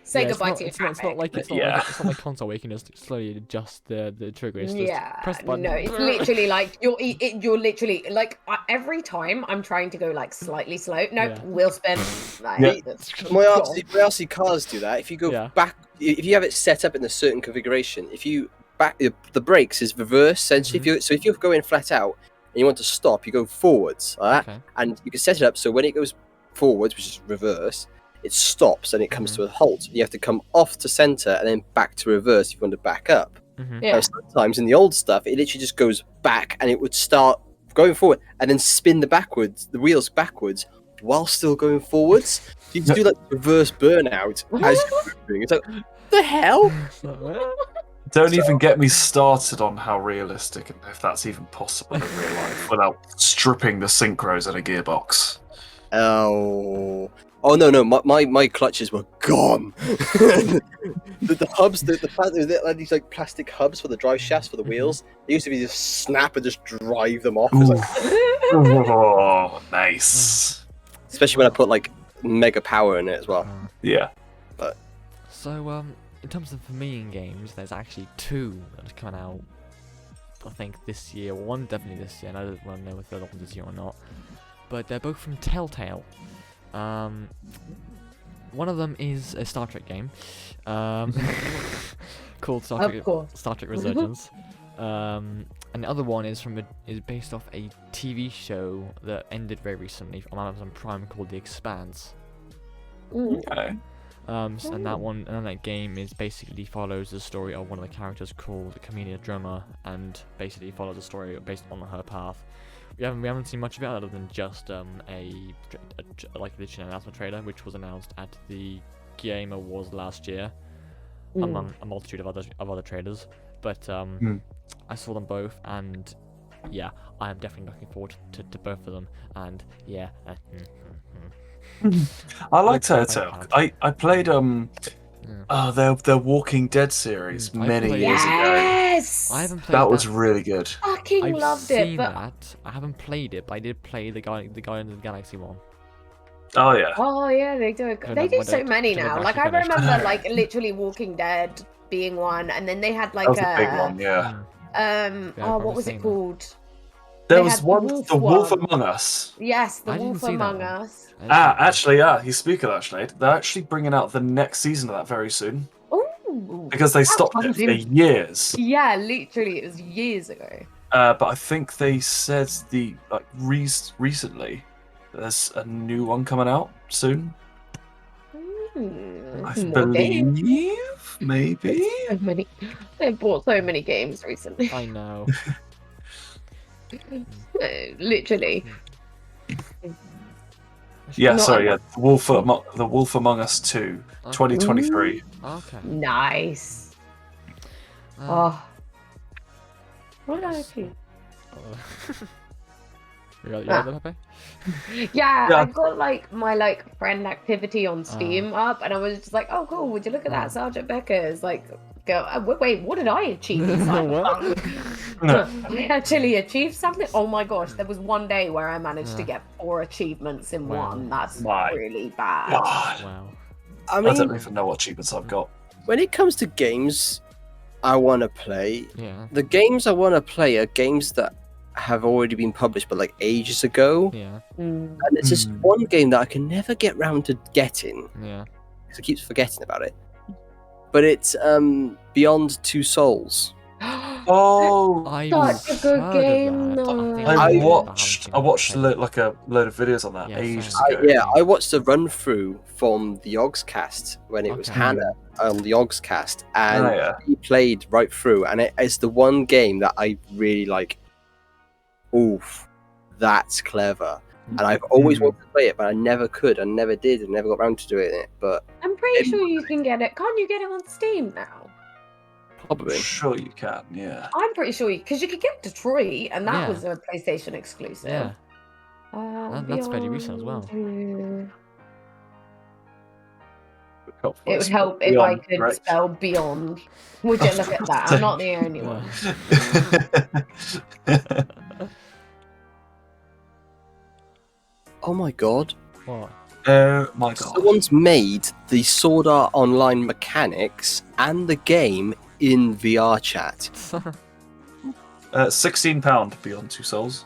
say goodbye to your traffic. It's not like console where you can just slowly adjust the trigger. It's just press the button. No, it's literally like you're literally like every time I'm trying to go like slightly slow. Wheel spin. Like, my RC cars do that. If you go back, if you have it set up in a certain configuration, if you back the brakes is reverse. Essentially, if you're going flat out and you want to stop, you go forwards, like that, and you can set it up so when it goes forwards, which is reverse, it stops and it comes to a halt. You have to come off to center and then back to reverse if you want to back up. Now, sometimes in the old stuff, it literally just goes back and it would start going forward and then spin the wheels backwards while still going forwards. You can do like reverse burnout as you're moving. It's like, what the hell? Don't even get me started on how realistic, and if that's even possible in real life, without stripping the synchros in a gearbox. Oh no! My clutches were gone. the hubs, the these like plastic hubs for the drive shafts for the wheels. They used to be just snap and just drive them off. It was like, Oh, nice. especially when I put like mega power in it as well. Yeah. So in terms of me in games, there's actually 2 that are coming out. I think this year. One definitely this year, and I don't want to know if the other one's this year or not. But they're both from Telltale. One of them is a Star Trek game, called Star Trek Resurgence. And the other one is based off a TV show that ended very recently on Amazon Prime called The Expanse. Okay. And that game is basically follows the story of one of the characters called Camellia Drummer, and basically follows the story based on her path. We haven't seen much of it other than just like literally an announcement trailer, which was announced at the Game Awards last year, among a multitude of other trailers. But I saw them both, and yeah, I am definitely looking forward to both of them. And yeah, I like Telltale. I played their Walking Dead series many years ago. Yes. I haven't played That was really good. Fucking I've loved seen it, but that. I haven't played it, but I did play the guy in the Galaxy one. Oh yeah. oh yeah, they do. They do so many now. Like I remember, like literally Walking Dead being one, and then they had like That was a big one, yeah. what was it called? There They was had one, The Wolf one. Among Us. Yes, The I didn't Wolf see that Among one. Us. You speak of that, Sinead. They're actually bringing out the next season of that very soon. Ooh, Because they that's stopped it for something. years. Yeah, literally, it was years ago. But I think they said recently there's a new one coming out soon. I More games. believe, maybe. So many. They bought so many games recently. I know. Literally. Yeah, Not sorry, yeah. enough. The Wolf Among Us 2, 2023. Okay. Nice. Uh, What did I do? You got the Pepe? Yeah, Yeah. I've got like my friend activity on Steam up, and I was just like, oh cool, would you look at that? Sergeant Beckett's like, go. Wait, what did I achieve in Cyberpunk? I actually achieved something. Oh my gosh, there was one day where I managed to get 4 achievements in Wow. one. That's My really bad. God. Wow. I I mean, don't even know what achievements I've got. when it comes to games I want to play, Yeah. the games I want to play are games that have already been published, but like ages ago. Yeah. Mm. And it's just one game that I can never get round to getting Yeah. because I keep forgetting about it. But it's Beyond Two Souls. Oh, Such a good game, though. I watched a load of videos on that Yeah, ages same. ago. I watched a run through from the Yogscast when it was Okay. Hannah on the Yogscast, and Oh, yeah. he played right through, and it's the one game that I really like. Oof, that's clever. And I've always wanted to play it, but I never could. I never did. I never got around to doing it. But I'm pretty sure you can get it. Can't you get it on Steam now? probably. Sure you can, yeah. I'm pretty sure because you could get Detroit, and that Yeah. was a PlayStation exclusive. Yeah. That's fairly recent as well. Beyond Two. It would help if I Beyond, could right? spell beyond. Would you look at that? I'm not the only one. Oh my god! What? Oh my god. Someone's made the Sword Art Online mechanics and the game in VR chat. £16 Beyond Two Souls.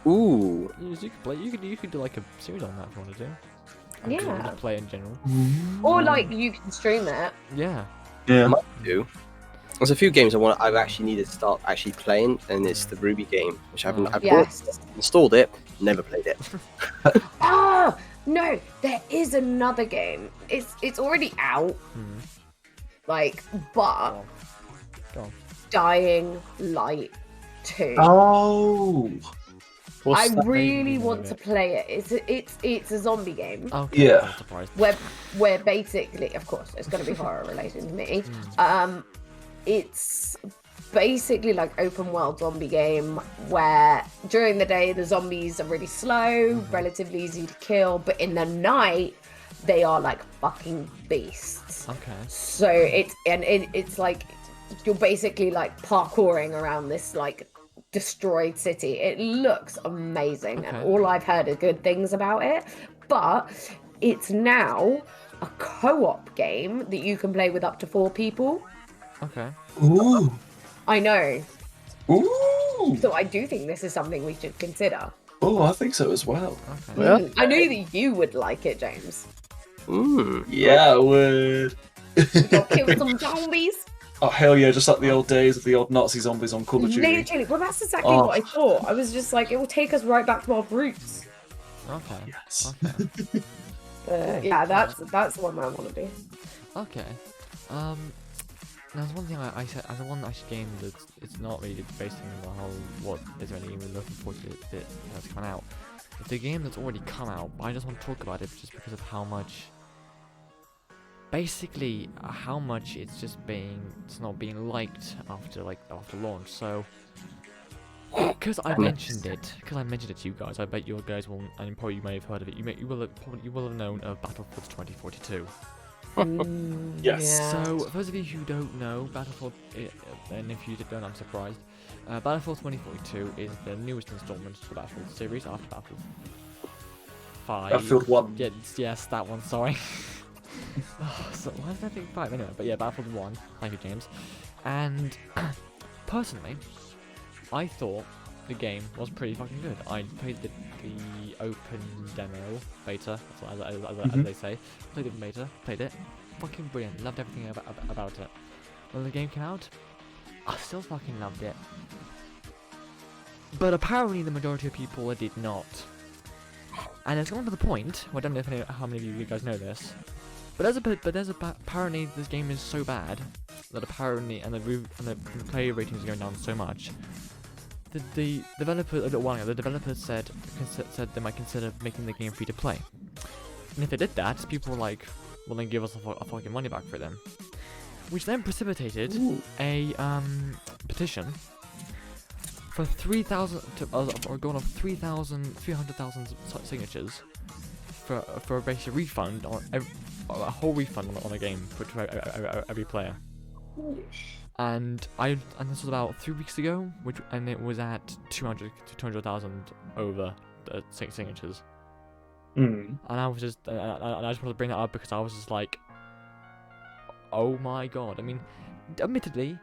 Ooh. You could play. You could do like a series on that if you want to do. Yeah. Just play in general. Or you can stream it. Yeah. Yeah. Might do. There's a few games I've actually needed to start actually playing, and it's the Ruby game, which I've bought, Yes. installed it, never played it. Oh no, there is another game. It's already out. But Go on. Dying Light 2. Oh. I What's that? really Maybe want to play it. It's a zombie game Okay. Yeah. I'm not surprised. where basically, of course, it's going to be horror related to me. it's basically like open world zombie game where during the day the zombies are really slow, relatively easy to kill, but in the night they are like fucking beasts. Okay. So it's like you're basically like parkouring around this like destroyed city. It looks amazing, and Okay. all I've heard are good things about it. But it's now a co-op game that you can play with up to 4 people. Okay. Ooh. I know. Ooh. So I do think this is something we should consider. Oh, I think so as well. Okay. Yeah. I know that you would like it, James. Yeah, I would. Go kill some zombies. Oh, hell yeah, just like the old days of the old Nazi zombies on Call of Duty. Literally. Well, that's exactly Oh. what I thought. I was just like, it will take us right back to our roots. Okay. Yes. Okay. Yeah, that's the one that I want to do. Okay. There's one thing I said, and the one actually game that it's not really based on the whole what is there anything we're looking forward to that has come out. It's a game that's already come out, but I just want to talk about it just because of how much. Basically, how much it's not being liked after launch. So, because I mentioned it to you guys, I bet you guys will, and probably you may have heard of it. You will have known of Battlefield 2042. Yes. Yeah. So, for those of you who don't know, Battlefield, and if you don't, I'm surprised. Battlefield 2042 is the newest installment to the Battlefield series after Battlefield 5. Battlefield 1. Yes, that one. Sorry. So why did I think 5 anyway? But yeah, Battlefield 1. Thank you, James. And personally, I thought the game was pretty fucking good. I played the open demo beta, as they say. Played the beta, played it, fucking brilliant. Loved everything about it. When the game came out, I still fucking loved it. But apparently, the majority of people did not. And it's gone to the point. Well, I don't know how many of you guys know this. But apparently this game is so bad that apparently and the player ratings are going down so much. The developer a little while ago, the developers said they might consider making the game free to play. And if they did that, people were like, well then give us a fucking money back for them. Which then precipitated a petition for 3,000 or going off 300,000 signatures for a basic refund or a whole refund on a game for every player. And this was about 3 weeks ago, and it was at 200,000 over the signatures. Mm. And I was just I just wanted to bring that up because I was just like, oh my god. I mean, admittedly,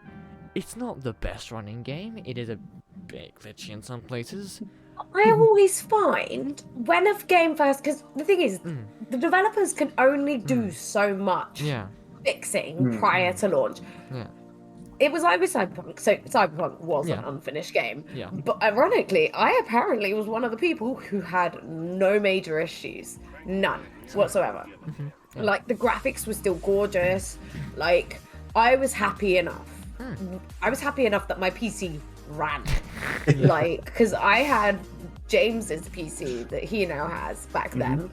it's not the best running game. It is a bit glitchy in some places. I always find when a game first, because the thing is, the developers can only do so much fixing prior to launch. Yeah. It was like with Cyberpunk, so Cyberpunk was an unfinished game. Yeah. But ironically, I apparently was one of the people who had no major issues. None whatsoever. Yeah. Like, the graphics were still gorgeous. Like, I was happy enough. I was happy enough that my PC ran. Like, because I had James's PC that he now has back then.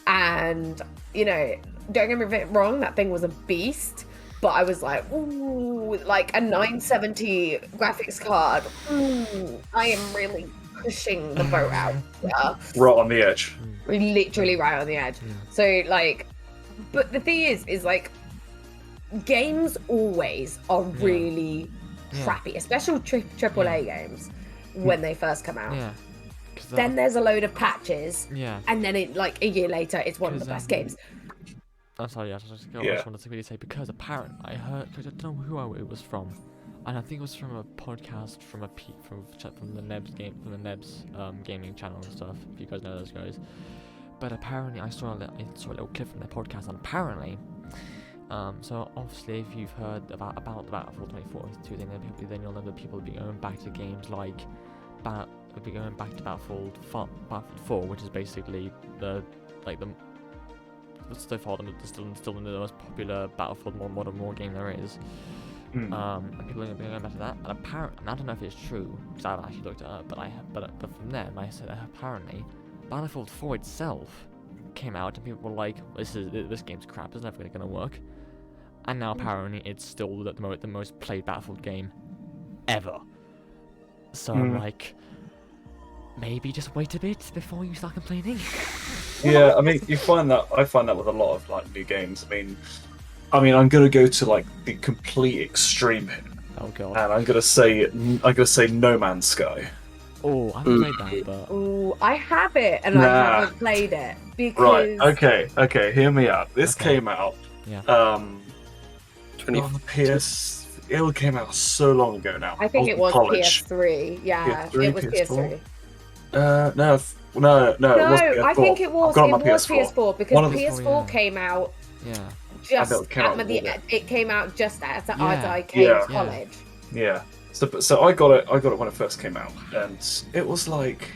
And, you know, don't get me wrong, that thing was a beast. But I was like, ooh, like a 970 graphics card. Ooh, I am really pushing the boat out. Yeah. Right on the edge. Literally right on the edge. So, like, but the thing is like, games always are really crappy, especially AAA games when they first come out. Yeah. Then there's a load of patches. Yeah. And then it, like, a year later, it's one of the best games. I'm sorry, I just wanted to really say, because apparently I heard, because I don't know who it was from, and I think it was from a podcast from the Nebs gaming channel and stuff. If you guys know those guys, but apparently I saw a little clip from their podcast, and apparently, so obviously if you've heard about the Battlefield 2042 thing, then you'll know that people will be going back to games like Battlefield 4, which is basically still the most popular Battlefield Modern War game there is. And people are going back to that. And apparently, and I don't know if it's true because I haven't actually looked it up, but from there, I said apparently Battlefield 4 itself came out, and people were like, "This game's crap. It's never going to work." and now apparently it's still the most played Battlefield game ever. So I'm like, maybe just wait a bit before you start complaining. Yeah, I mean, I find that with a lot of like new games. I mean, I'm gonna go to like the complete extreme here, Oh god. and I'm gonna say No Man's Sky. Oh, I haven't played that, but Ooh, I have it, and I Nah. haven't played it because. Right. Okay. Hear me out. This Okay. came out. Yeah. On the PS. It came out so long ago now. I think was it in was college. PS3. Yeah, PS3, it was PS3. No, it No, was PS4. I think it was. I've got It my was PS4. PS4 because One of the- PS4 yeah. came out yeah. just it came out at with it. it came out just as Yeah. I came Yeah. to college. Yeah. So I got it. I got it when it first came out, and it was like,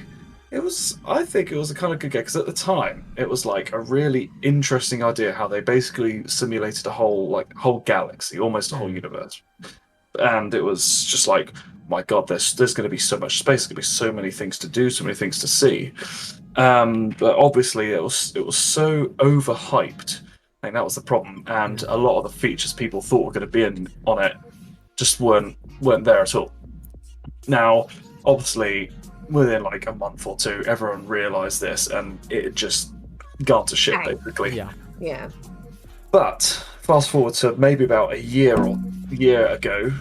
I think it was a kind of good game because at the time it was like a really interesting idea how they basically simulated a whole galaxy, almost a whole universe, and it was just like, my God, there's going to be so much space, there's going to be so many things to do, so many things to see. But obviously it was so overhyped. I think that was the problem, and a lot of the features people thought were going to be on it just weren't there at all. Now, obviously, within like a month or two, everyone realised this, and it just gone to shit basically. Yeah. Yeah. But fast forward to maybe about a year ago,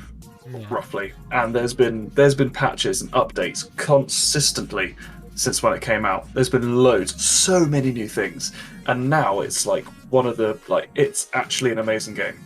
Yeah. roughly, and there's been patches and updates consistently since when it came out. There's been loads, so many new things, and now it's like it's actually an amazing game.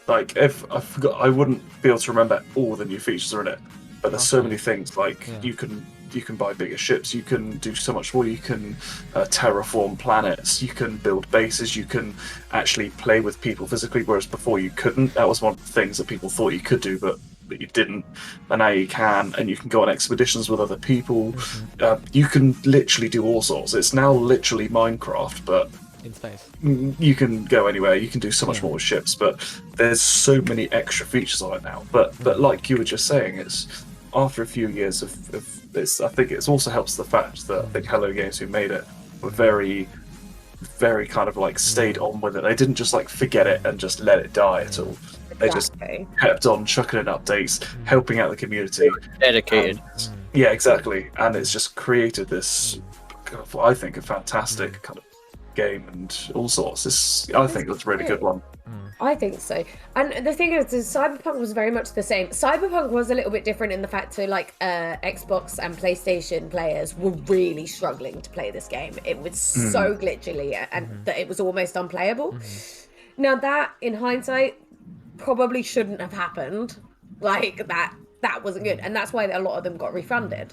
Like, if I forgot, I wouldn't be able to remember all the new features are in it, but there's so Okay. many things. Like, Yeah. you can buy bigger ships, you can do so much more, you can terraform planets, you can build bases, you can actually play with people physically, whereas before you couldn't. That was one of the things that people thought you could do, but you didn't, and now you can, and you can go on expeditions with other people. You can literally do all sorts. It's now literally Minecraft, but In space. you can go anywhere, you can do so much Yeah. more with ships, but there's so many extra features on it now. But like you were just saying, it's after a few years of this, I think it also helps the fact that I think Hello Games, who made it, were very kind of like stayed on with it. They didn't just like forget it and just let it die at all. They just Exactly. kept on chucking in updates, helping out the community. Dedicated. Yeah, exactly. And it's just created this, I think, a fantastic kind of game and all sorts. I think that's a really good one. I think so. And the thing is Cyberpunk was very much the same. Cyberpunk was a little bit different in the fact that like Xbox and PlayStation players were really struggling to play this game. It was so glitchily and that it was almost unplayable. Now that, in hindsight, probably shouldn't have happened. Like that wasn't good, and that's why a lot of them got refunded.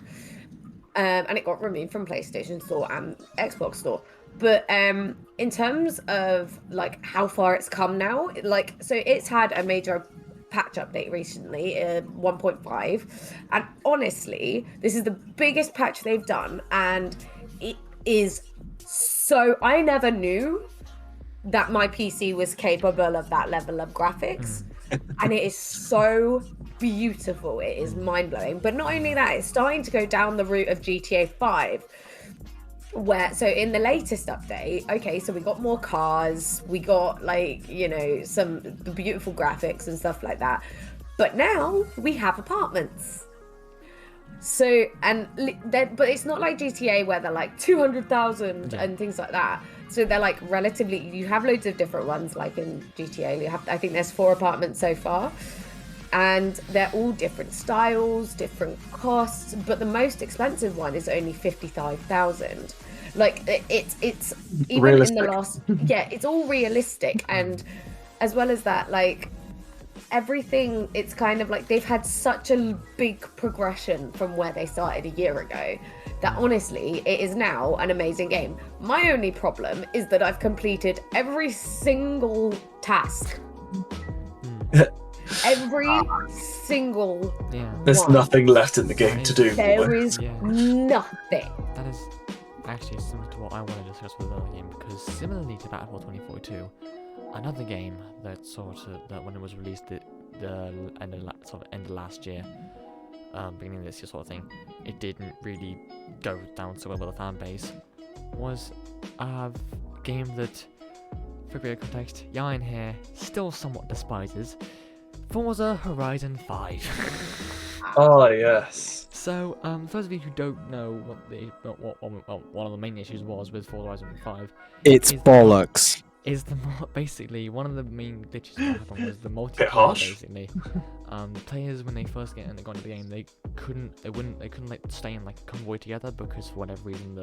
And it got removed from PlayStation Store and Xbox Store. But in terms of like how far it's come now, like, so it's had a major patch update recently, 1.5, and honestly, this is the biggest patch they've done, and it is so, I never knew that my PC was capable of that level of graphics. And it is so beautiful. It is mind-blowing. But not only that, it's starting to go down the route of GTA 5, where, so in the latest update, okay, so we got more cars, we got like, you know, some beautiful graphics and stuff like that, but now we have apartments. So, and but it's not like GTA where they're like 200,000 and things like that. So they're like relatively, you have loads of different ones, like in GTA, you have, I think there's 4 apartments so far, and they're all different styles, different costs, but the most expensive one is only 55,000. Like, it's even Realistic. in the last, yeah, it's all realistic. And as well as that, like, everything, it's kind of like they've had such a big progression from where they started a year ago that honestly it is now an amazing game. My only problem is that I've completed every single task. Every single There's one. nothing left in the game to do. There is Yeah. nothing. That is actually similar to what I want to discuss with another game, because similarly to Battlefield 2042, another game that that when it was released the end of last year, beginning of this year sort of thing, it didn't really go down so well with the fan base, was a game that for greater context, Ieuan here still somewhat despises Forza Horizon 5. Oh yes. So, those of you who don't know what one of the main issues was with Forza Horizon 5 It's is bollocks. basically one of the main glitches that happened was the multiplayer. Bit harsh. Basically, players when they first got into the game, they couldn't like stay in like a convoy together because for whatever reason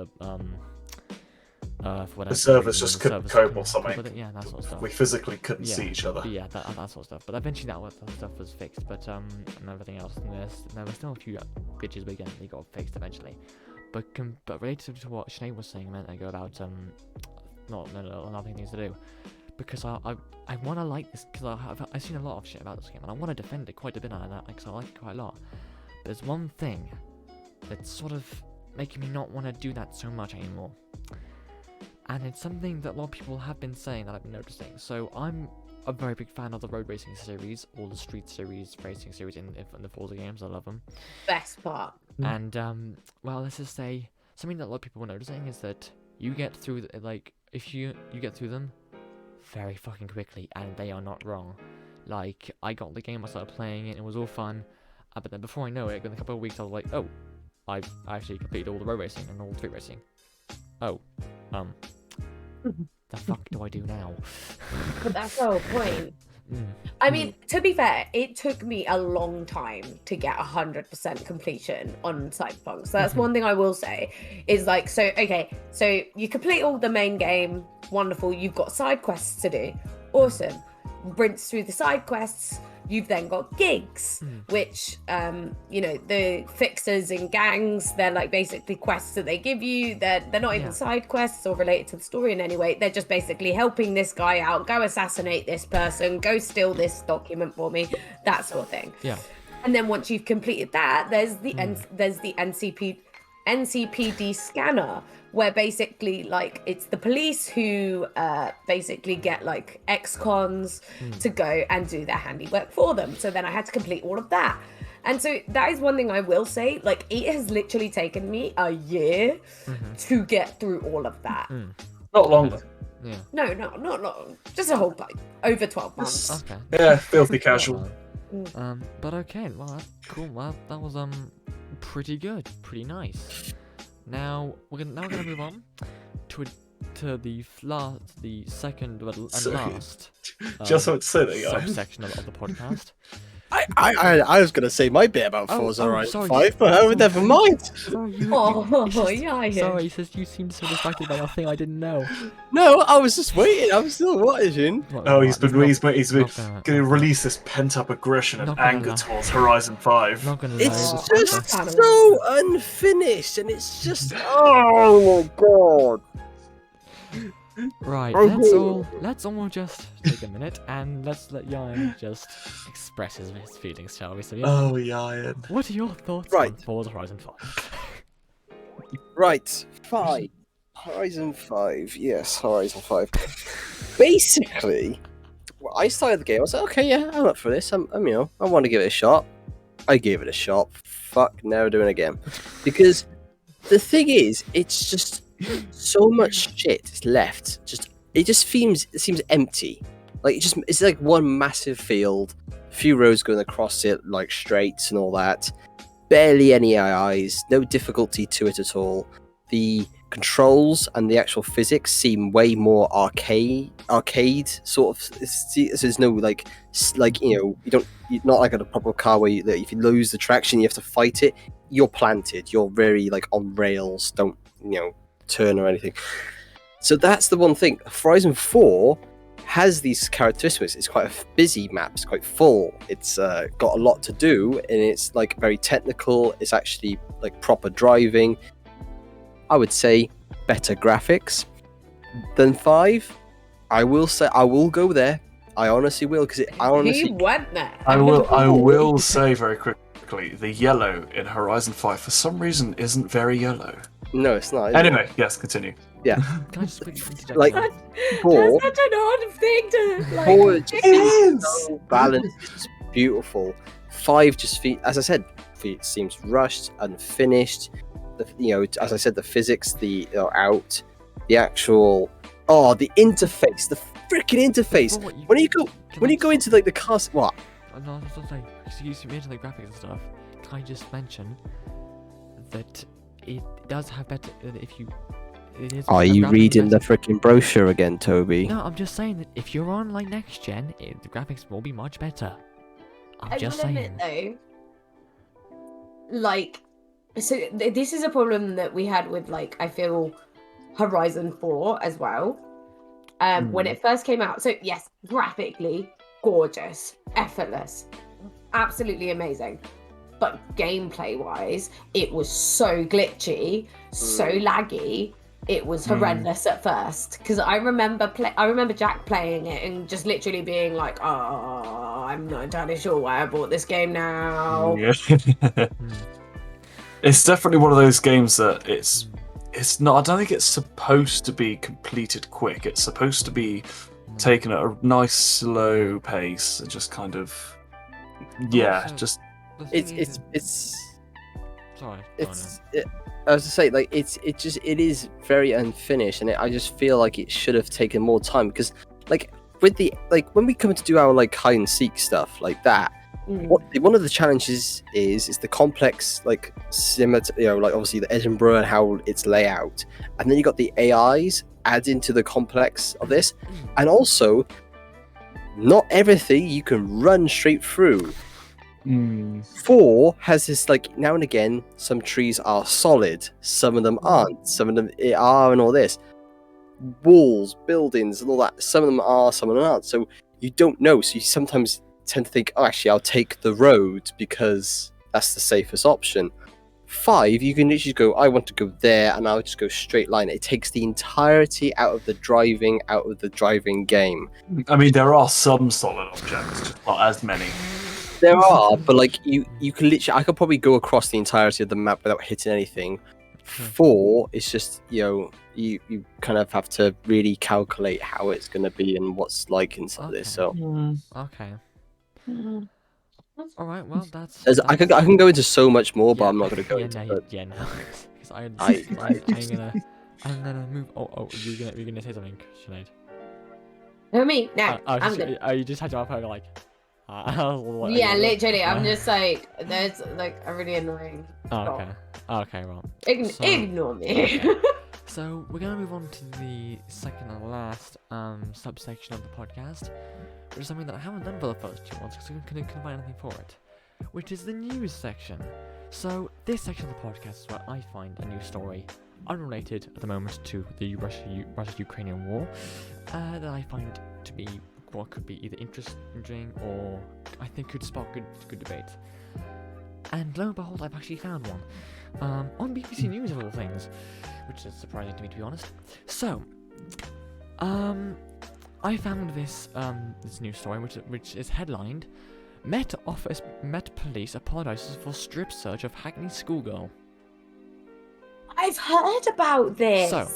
The servers just couldn't cope or something. With it. Yeah, that sort of stuff. We physically couldn't Yeah, see each other. But yeah, that sort of stuff. But eventually that stuff was fixed. But and everything else, and there were still a few glitches, but again, they got fixed eventually. But related to what Sinead was saying a minute ago about nothing things to do, because I want to like this because I've seen a lot of shit about this game and I want to defend it quite a bit on that because I like it quite a lot. But there's one thing that's sort of making me not want to do that so much anymore. And it's something that a lot of people have been saying that I've been noticing. So I'm a very big fan of the road racing series, all the street series, racing series in the Forza games. I love them. Best part. And well, let's just say something that a lot of people were noticing is that you get through if you get through them very fucking quickly, and they are not wrong. Like I got the game, I started playing it, it was all fun, but then before I know it, in a couple of weeks, I was like, oh, I've actually completed all the road racing and all the street racing. Oh, the fuck do I do now? But that's the whole point. I mean, to be fair, it took me a long time to get 100% completion on Cyberpunk. So that's one thing I will say is like, so you complete all the main game, wonderful. You've got side quests to do, awesome. Rinse through the side quests. You've then got gigs, which, the fixers and gangs, they're like basically quests that they give you. They're not even side quests or related to the story in any way. They're just basically helping this guy out, go assassinate this person, go steal this document for me, that sort of thing. Yeah. And then once you've completed that, there's the NCPD scanner, where basically like it's the police who basically get like ex-cons to go and do their handiwork for them. So then I had to complete all of that. And so that is one thing I will say, like it has literally taken me a year to get through all of that. Not long. Yeah. No, not long. Just a whole like over 12 months. Okay. Yeah, filthy casual. But okay, well that's cool. Well, that was pretty good, pretty nice. Now we're gonna move on to the second and last Just want to say that, guys. subsection of the podcast. I was gonna say my bit about Forza Horizon 5, but never mind. Sorry, Yeah. he says you seemed so distracted by a thing I didn't know. No, I was just waiting. I was still watching. Oh, he's been going to release this pent-up aggression and Not gonna anger lie. towards Horizon 5. Not gonna It's lie. just so unfinished, and it's just oh my god. Right, let's all just take a minute and let's let Ieuan just express his feelings, shall we? So, Oh, Ieuan. what are your thoughts Right. on Forza Horizon 5? Right, 5. Horizon 5. Yes, Horizon 5. Basically, I started the game. I was like, okay, yeah, I'm up for this. I want to give it a shot. I gave it a shot. Fuck, never doing it again. Because the thing is, it's just so much shit is left. It seems empty. Like it's like one massive field, a few roads going across it, like straights and all that. Barely any AIs, no difficulty to it at all. The controls and the actual physics seem way more arcade sort of. There's no you're not like at a proper car where if you lose the traction you have to fight it. You're planted. You're very like on rails. Don't turn or anything. So that's the one thing. Horizon 4 has these characteristics. It's quite a busy map. It's quite full. It's got a lot to do, and it's like very technical. It's actually like proper driving. I would say better graphics than 5. I will say I will go there. I honestly will because He went there. I will say very quickly, the yellow in Horizon 5 for some reason isn't very yellow. No, it's not. Anyway, yes, continue. Yeah. Can I just quickly interject? Like, Ieuan? That's 4. such an odd thing to like. 4 just is! so balanced. It's beautiful. 5 just as I said, it seems rushed, unfinished. As I said, the physics, the actual the interface, freaking interface. Well, When you can I go into like the cast, what? No, that's not like excuse me into the graphics and stuff. Can I just mention that it does have better if you. It is Are the you graphics reading the better. freaking brochure again, Toby? No, I'm just saying that if you're on like next gen, the graphics will be much better. I'm I just will saying. admit though, like, so this is a problem that we had with like I feel Horizon 4 as well. When it first came out, so yes, graphically gorgeous, effortless, absolutely amazing. But gameplay wise, it was so glitchy, so laggy. It was horrendous at first because I remember Jack playing it and just literally being like, "Oh, I'm not entirely sure why I bought this game now." Yeah. It's definitely one of those games that it's not. I don't think it's supposed to be completed quick. It's supposed to be taken at a nice slow pace and just kind of Also, just the thing It's sorry. I was to say, like, it is very unfinished, and I just feel like it should have taken more time because, like, with the when we come to do our like hide and seek stuff like that, one of the challenges is the complex like like obviously the Edinburgh and how it's layout, and then you got the AIs add into the complex of this, and also not everything you can run straight through. 4 has this like now and again some trees are solid, some of them aren't, some of them are, and all this walls, buildings and all that, some of them are, some of them aren't, so you don't know, so you sometimes tend to think, oh, actually I'll take the road because that's the safest option. 5, you can literally go, I want to go there, and I'll just go straight line. It takes the entirety out of the driving game. I mean, there are some solid objects, just not as many. There are, but like you can literally, I could probably go across the entirety of the map without hitting anything. 4, it's just, you kind of have to really calculate how it's going to be and what's like inside this. So Okay. All right. Well, that's. I can go into so much more, but Yeah, I'm not going to go into it. Yeah, no. Because I- I'm gonna move. Oh, you're gonna say something, Sinead. No, me? No, I'm good. You just had your phone like. Yeah, literally. I'm just like, there's like a really annoying. Oh, okay, well. Ignore me. Okay. So we're gonna move on to the second and last subsection of the podcast, which is something that I haven't done for the first 2 months because I couldn't find anything for it, which is the news section. So this section of the podcast is where I find a news story unrelated at the moment to the Russia-Ukrainian war that I find to be what could be either interesting or I think could spark good debate. And lo and behold, I've actually found one on BBC News of all things, which is surprising to me, to be honest. So, I found this news story, which is headlined: Met Police apologizes for strip search of Hackney schoolgirl. I've heard about this. So,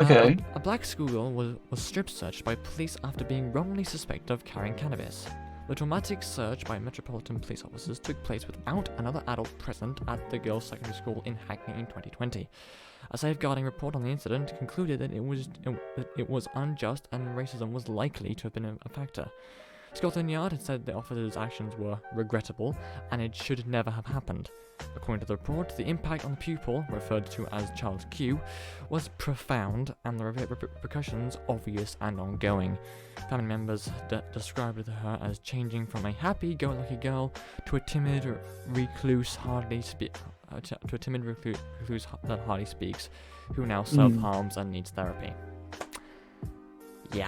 Okay. A black schoolgirl was strip searched by police after being wrongly suspected of carrying cannabis. The traumatic search by Metropolitan Police officers took place without another adult present at the girls' secondary school in Hackney in 2020. A safeguarding report on the incident concluded that it was unjust and racism was likely to have been a factor. Scotland Yard had said the officers' actions were regrettable and it should never have happened. According to the report, the impact on the pupil, referred to as Child Q, was profound and the repercussions obvious and ongoing. Family members described her as changing from a happy-go-lucky girl to a timid recluse that hardly speaks, who now self-harms and needs therapy. Yeah.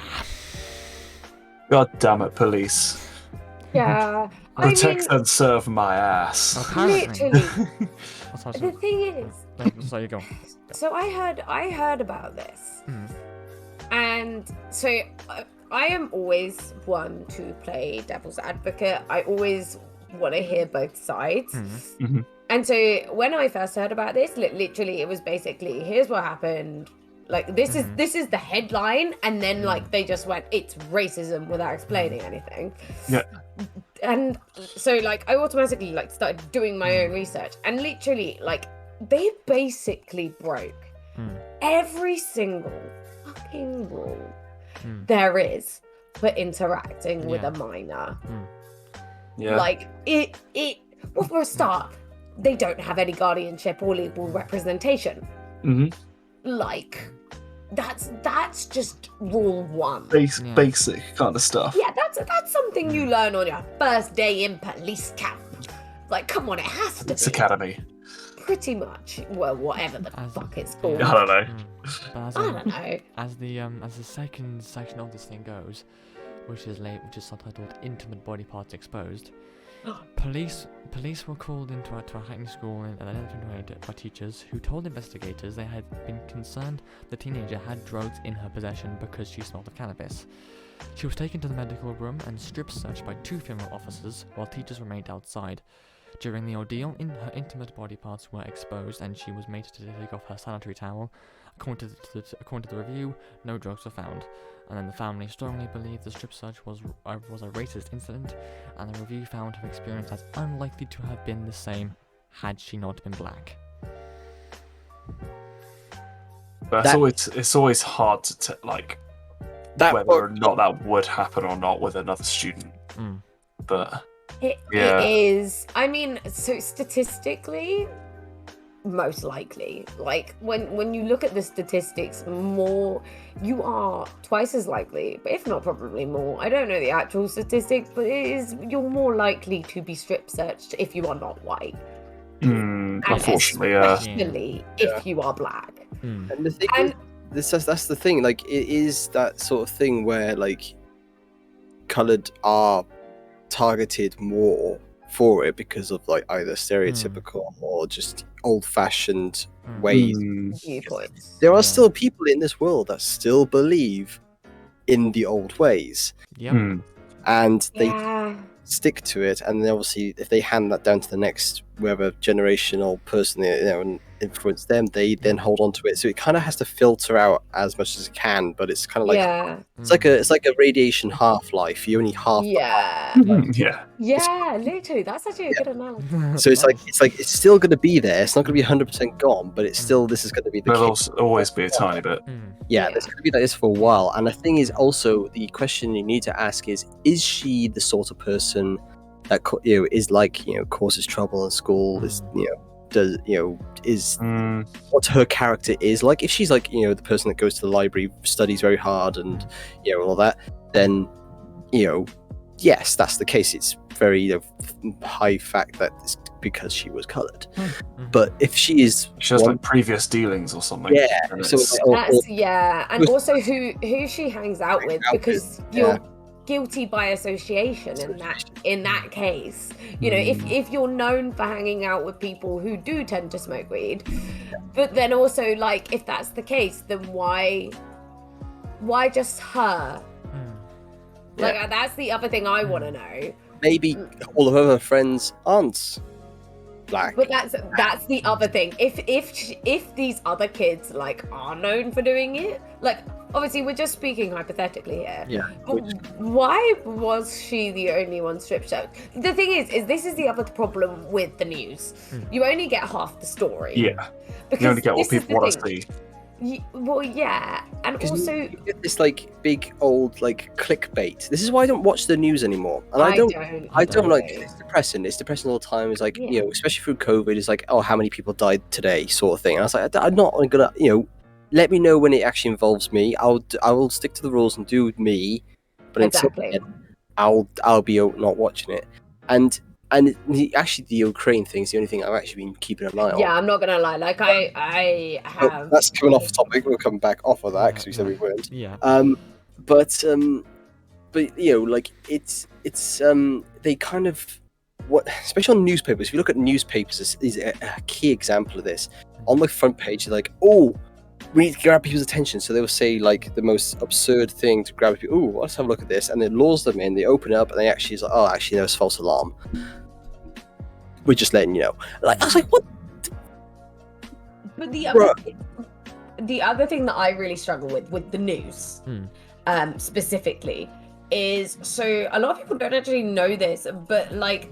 God damn it, police. Yeah. Protect and serve my ass. Apparently. Literally. The thing is, So you go. so I heard about this, and so I am always one to play devil's advocate. I always want to hear both sides. And so when I first heard about this, literally it was basically, here's what happened. Like this is the headline, and then like they just went, it's racism without explaining anything. Yeah. And so like I automatically like started doing my own research, and literally like they basically broke every single fucking rule there is for interacting with Yeah. a minor. Yeah. Like well, for a start, they don't have any guardianship or legal representation. hmm Like, that's just rule one. Yeah. Basic kind of stuff. Yeah, that's something you learn on your first day in police camp. Like, come on, it has to Police be. Academy. Pretty much. Well, whatever the As- fuck it's yeah. called. I don't know. But I don't know. as the second section of this thing goes, which is subtitled "Intimate Body Parts Exposed," police were called into a hacking school in 1928 by teachers who told investigators they had been concerned the teenager had drugs in her possession because she smelled of cannabis. She was taken to the medical room and strip searched by 2 female officers while teachers remained outside. During the ordeal, her intimate body parts were exposed and she was made to take off her sanitary towel. According to the review, no drugs were found. And then the family strongly believed the strip search was a racist incident, and the review found her experience as unlikely to have been the same had she not been black. But it's always hard to That whether or not that would happen or not with another student. But yeah. It is. I mean, so statistically, most likely. Like when you look at the statistics, you are twice as likely, but if not probably more. I don't know the actual statistics, but you're more likely to be strip searched if you are not white. And Unfortunately, especially if you are black. And the thing is, that's the thing. Like, it is that sort of thing where like coloured are targeted more for it because of like either stereotypical or just old-fashioned ways. Viewpoints. There are still people in this world that still believe in the old ways, Yep. and they Yeah. stick to it. And then obviously, if they hand that down to the next whoever generational person, and influence them, they then hold on to it. So it kind of has to filter out as much as it can. But it's kind of like it's like a radiation half-life. You only half. Yeah. yeah. Yeah, literally. That's actually a good analogy. So it's still going to be there. It's not going to be 100% gone, but it's still, this is going to be the There'll case. always be a tiny bit. Yeah, there's going to be like this for a while. And the thing is also, the question you need to ask is she the sort of person that is like, causes trouble in school, is what her character is like? If she's like, the person that goes to the library, studies very hard, and all that, then yes, that's the case. It's very high fact that it's because she was coloured. But if she has like previous dealings or something. Yeah. So That's and also who she hangs out with, because you're guilty by association in that case. If you're known for hanging out with people who do tend to smoke weed, but then also like if that's the case, then why just her? Like that's the other thing I want to know. Maybe all of her friends aren't black. But that's the other thing. If these other kids like are known for doing it, like obviously we're just speaking hypothetically here. Yeah. But why was she the only one strip searched? The thing is this is the other problem with the news. You only get half the story. Yeah. Because You only get what people want to see. Well, yeah, and also you get this like big old like clickbait. This is why I don't watch the news anymore, and I don't like. It's depressing. It's depressing all the time. It's like especially through COVID. It's like, oh, how many people died today, sort of thing. And I was like, I'm not gonna, let me know when it actually involves me. I will stick to the rules and do me. But until then, I'll be not watching it. And actually, the Ukraine thing is the only thing I've actually been keeping an eye on. Yeah, I'm not gonna lie. Like I have. That's coming off the topic. We'll come back off of that because we said we weren't. Yeah. But like it's they kind of especially on newspapers. If you look at newspapers, this is a key example of this. On the front page, they're like, oh, we need to grab people's attention. So they will say like the most absurd thing to grab people. Oh, let's have a look at this, and it lures them in. They open it up, and they actually is like, oh, actually, no, it's false alarm. We're just letting you know. Like I was like, what? But the other thing that I really struggle with the news, specifically, is so a lot of people don't actually know this, but like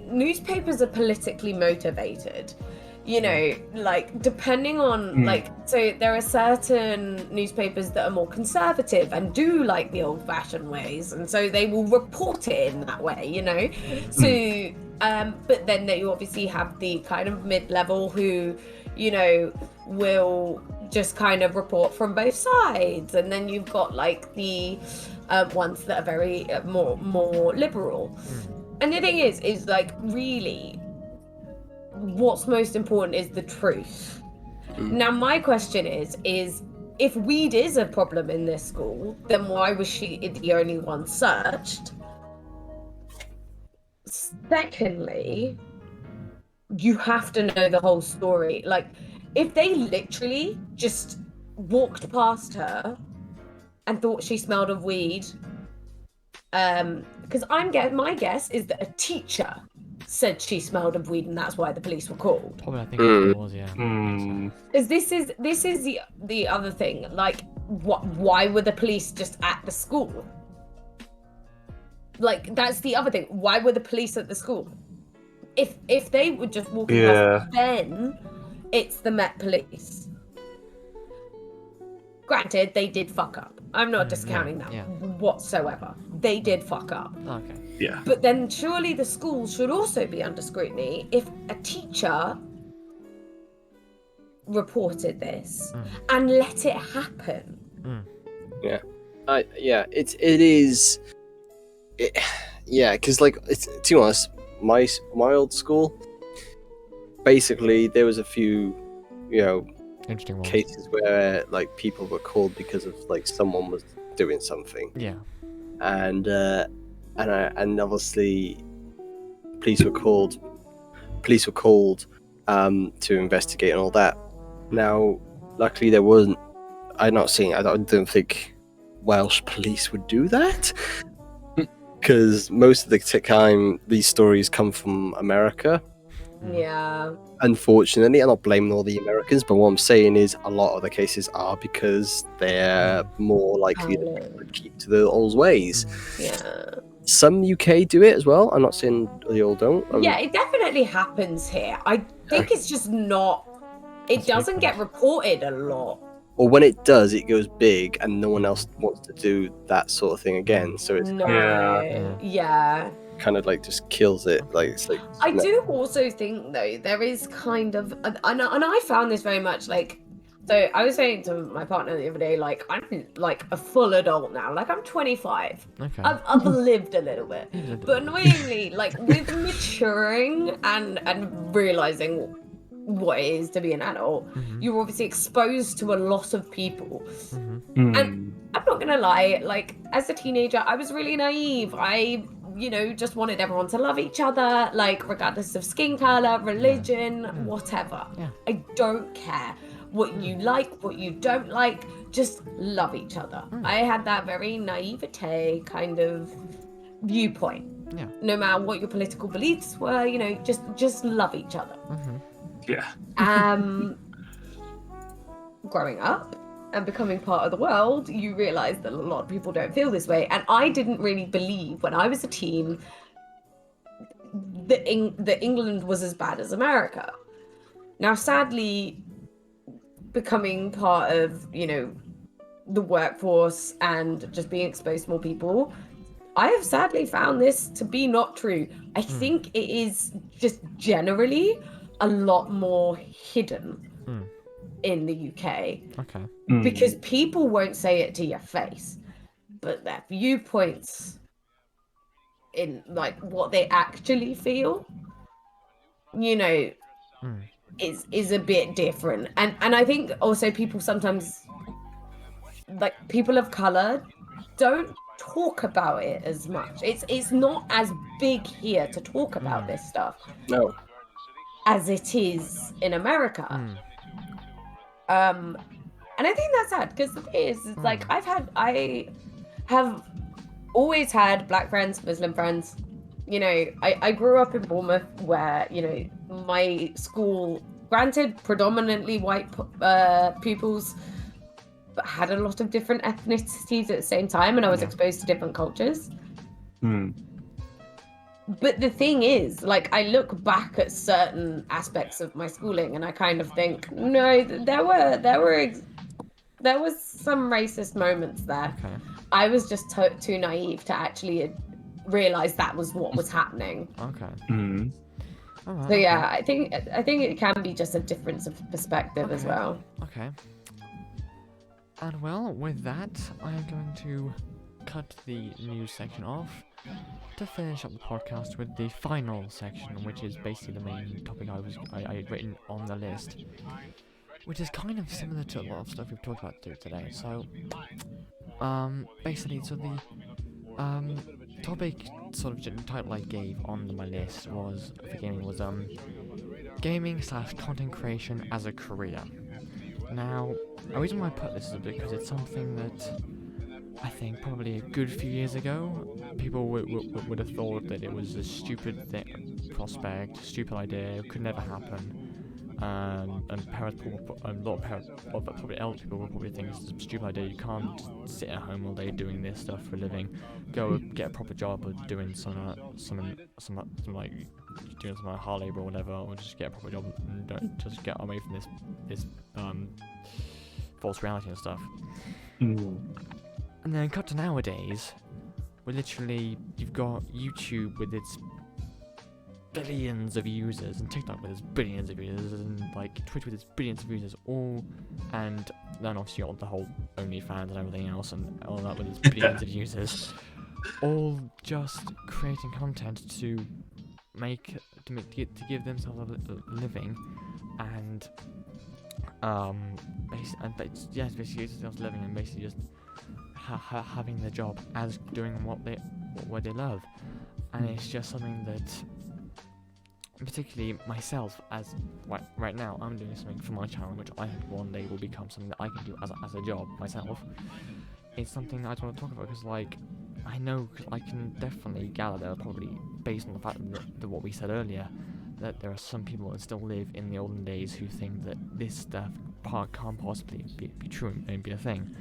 newspapers are politically motivated. You know, like depending on like, so there are certain newspapers that are more conservative and do like the old-fashioned ways, and so they will report it in that way, you know. So but then you obviously have the kind of mid-level who, you know, will just kind of report from both sides, and then you've got like the ones that are very more liberal. And the thing is like, really what's most important is the truth. Now my question is if weed is a problem in this school, then why was she the only one searched? Secondly, you have to know the whole story. Like, if they literally just walked past her and thought she smelled of weed, because my guess is that a teacher said she smelled of weed, and that's why the police were called. Probably, I think it was, yeah. Because this is the other thing. Like, why were the police just at the school? Like, that's the other thing. Why were the police at the school? If they were just walking past, then it's the Met Police. Granted, they did fuck up. I'm not discounting that whatsoever. They did fuck up. Okay. Yeah. But then surely the school should also be under scrutiny if a teacher reported this and let it happen. Yeah. It is. Yeah, because like, to be honest, my old school, basically there was a few, you know, Interesting ones. cases where like people were called because of like someone was doing something. Yeah. And obviously police were called to investigate and all that. Now luckily there wasn't, I don't think Welsh police would do that, because most of the time these stories come from America. Yeah. Unfortunately, I'm not blaming all the Americans, but what I'm saying is a lot of the cases are because they're more likely to keep to the old ways. Yeah. Some UK do it as well. I'm not saying they all don't. Yeah, it definitely happens here. I think it's just not. It doesn't get reported a lot. Or when it does, it goes big, and no one else wants to do that sort of thing again. So it's Yeah. kind of like just kills it. Like it's like. I do also think though there is kind of, and I found this very much like. So I was saying to my partner the other day, like, I'm like a full adult now. Like, I'm 25. Okay. I've lived a little bit. But annoyingly, like, with maturing and realizing what it is to be an adult, you're obviously exposed to a lot of people. And I'm not gonna lie, like, as a teenager, I was really naive. I, you know, just wanted everyone to love each other, like, regardless of skin color, religion, whatever. Yeah. I don't care what you like, what you don't like, just love each other. I had that very naivete kind of viewpoint. Yeah. No matter what your political beliefs were, you know, just love each other. Yeah. Growing up and becoming part of the world, you realize that a lot of people don't feel this way. And I didn't really believe when I was a teen that England was as bad as America. Now, sadly, becoming part of, you know, the workforce and just being exposed to more people, I have sadly found this to be not true. I think it is just generally a lot more hidden in the UK. Okay. Because people won't say it to your face, but their viewpoints in like what they actually feel, you know, is a bit different. And I think also people sometimes, like, people of color don't talk about it as much. It's not as big here to talk about this stuff. No. As it is in America. And I think that's sad, because the thing is, it's like I have always had black friends, Muslim friends. You know, I grew up in Bournemouth, where, you know, my school, granted predominantly white pupils, but had a lot of different ethnicities at the same time, and I was exposed to different cultures. But the thing is, like, I look back at certain aspects of my schooling and I kind of think, no, there was some racist moments there. Okay. I was just too naive to actually realize that was what was happening. Okay. Mm. All right. So yeah, I think it can be just a difference of perspective as Okay. well. Okay. And well, with that, I am going to cut the news section off to finish up the podcast with the final section, which is basically the main topic I had written on the list, which is kind of similar to a lot of stuff we've talked about today. So, basically, so the topic sort of title I gave on my list was for gaming was gaming/content creation as a career. Now, the reason why I put this is because it's something that I think probably a good few years ago, people would have thought that it was a stupid prospect, stupid idea, it could never happen. And parents, a lot of parents, or probably elder people would probably think it's a stupid idea. You can't sit at home all day doing this stuff for a living. Go get a proper job or doing some like doing some hard labor or whatever, or just get a proper job and don't just get away from this false reality and stuff. Mm. And then cut to nowadays, where literally you've got YouTube with its billions of users, and TikTok with its billions of users, and like Twitch with its billions of users, and then obviously you got the whole OnlyFans and everything else, and all that with its billions of users, all just creating content to give themselves a living, and basically themselves living and basically just having their job as doing what they love, and it's just something that, particularly myself, as right now I'm doing something for my channel which I hope one day will become something that I can do as a job myself. It's something I just want to talk about because, like, I know I can definitely gather that probably based on the fact that what we said earlier, that there are some people that still live in the olden days who think that this stuff can't possibly be true and be a thing.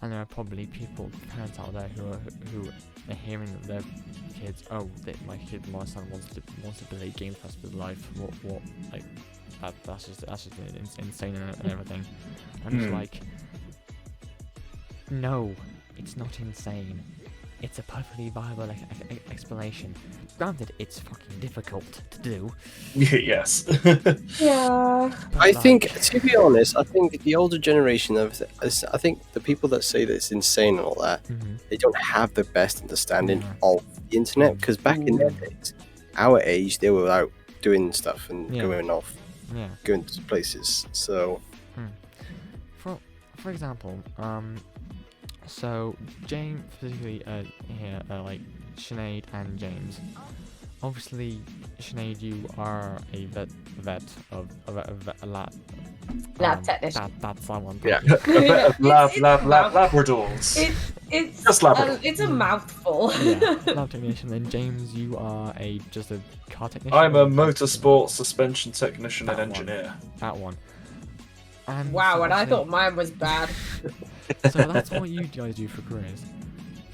And there are probably parents out there who are hearing that their kids, my kid, my son wants to play games for the rest of his life. What, like, that's just insane and everything. I'm just like, no, it's not insane. It's a perfectly viable explanation. Granted, it's fucking difficult to do. Yes. Yeah. I think, to be honest, I think the older generation I think the people that say that it's insane and all that, they don't have the best understanding of the internet. Because back in their days, our age, they were out doing stuff and going to places. So, for example, so James, particularly here, like Sinead and James. Obviously, Sinead, you are a vet of a lab. Lab technician. That's that one. Yeah, a bit of Labradors. It's Just Labrador. it's a mouthful. Yeah, lab technician. And James, you are just a car technician. I'm a motorsport suspension technician and engineer. That one. And Wow, so and I thought mine was bad. So that's what you guys do for careers.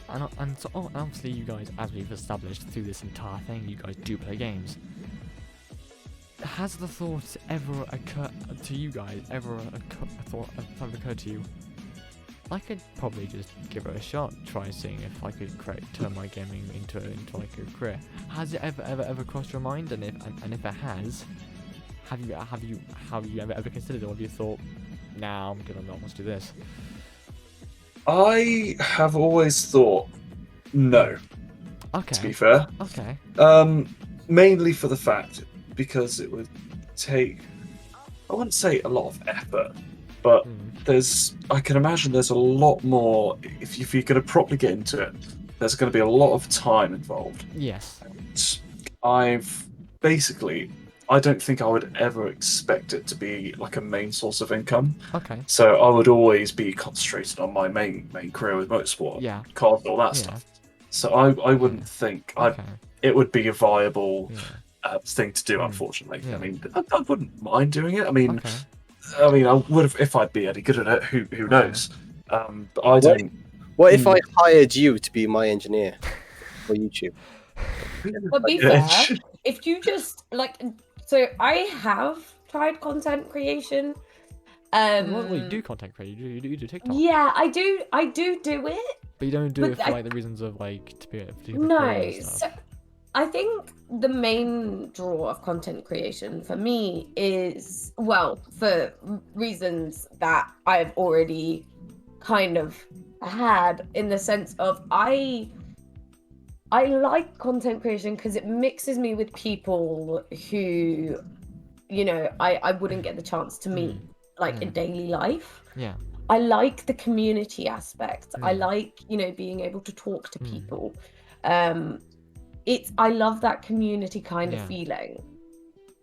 And so obviously you guys, as we've established through this entire thing, you guys do play games. Has the thought ever occurred to you guys? Ever occurred to you? I could probably just give it a shot, try seeing if I could turn my gaming into like a career. Has it ever crossed your mind? And if it has, have you ever considered it? Or have you thought, nah, I'm gonna not want to do this? I have always thought no. Okay. To be fair. Okay. Mainly for the fact because it would take, I wouldn't say a lot of effort, but I can imagine there's a lot more, if you're going to properly get into it, there's going to be a lot of time involved. Yes. I don't think I would ever expect it to be like a main source of income. Okay. So I would always be concentrated on my main career with motorsport, cars, all that stuff. So I wouldn't think it would be a viable thing to do. Unfortunately, I mean, I wouldn't mind doing it. I mean, I would have if I'd be any good at it. Who knows? But I don't. What if I hired you to be my engineer for YouTube? But be fair, if you just like, so I have tried content creation. Well, you do content creation. You do TikTok. Yeah, I do it. But you don't do But it for I- like the reasons of like to be a career No, and so stuff. I think the main draw of content creation for me is, well, for reasons that I've already kind of had, in the sense of I like content creation because it mixes me with people who, you know, I wouldn't get the chance to meet like in daily life. Yeah. I like the community aspect. I Mm. like, you know, being able to talk to Mm. people. I love that community kind of Yeah. feeling.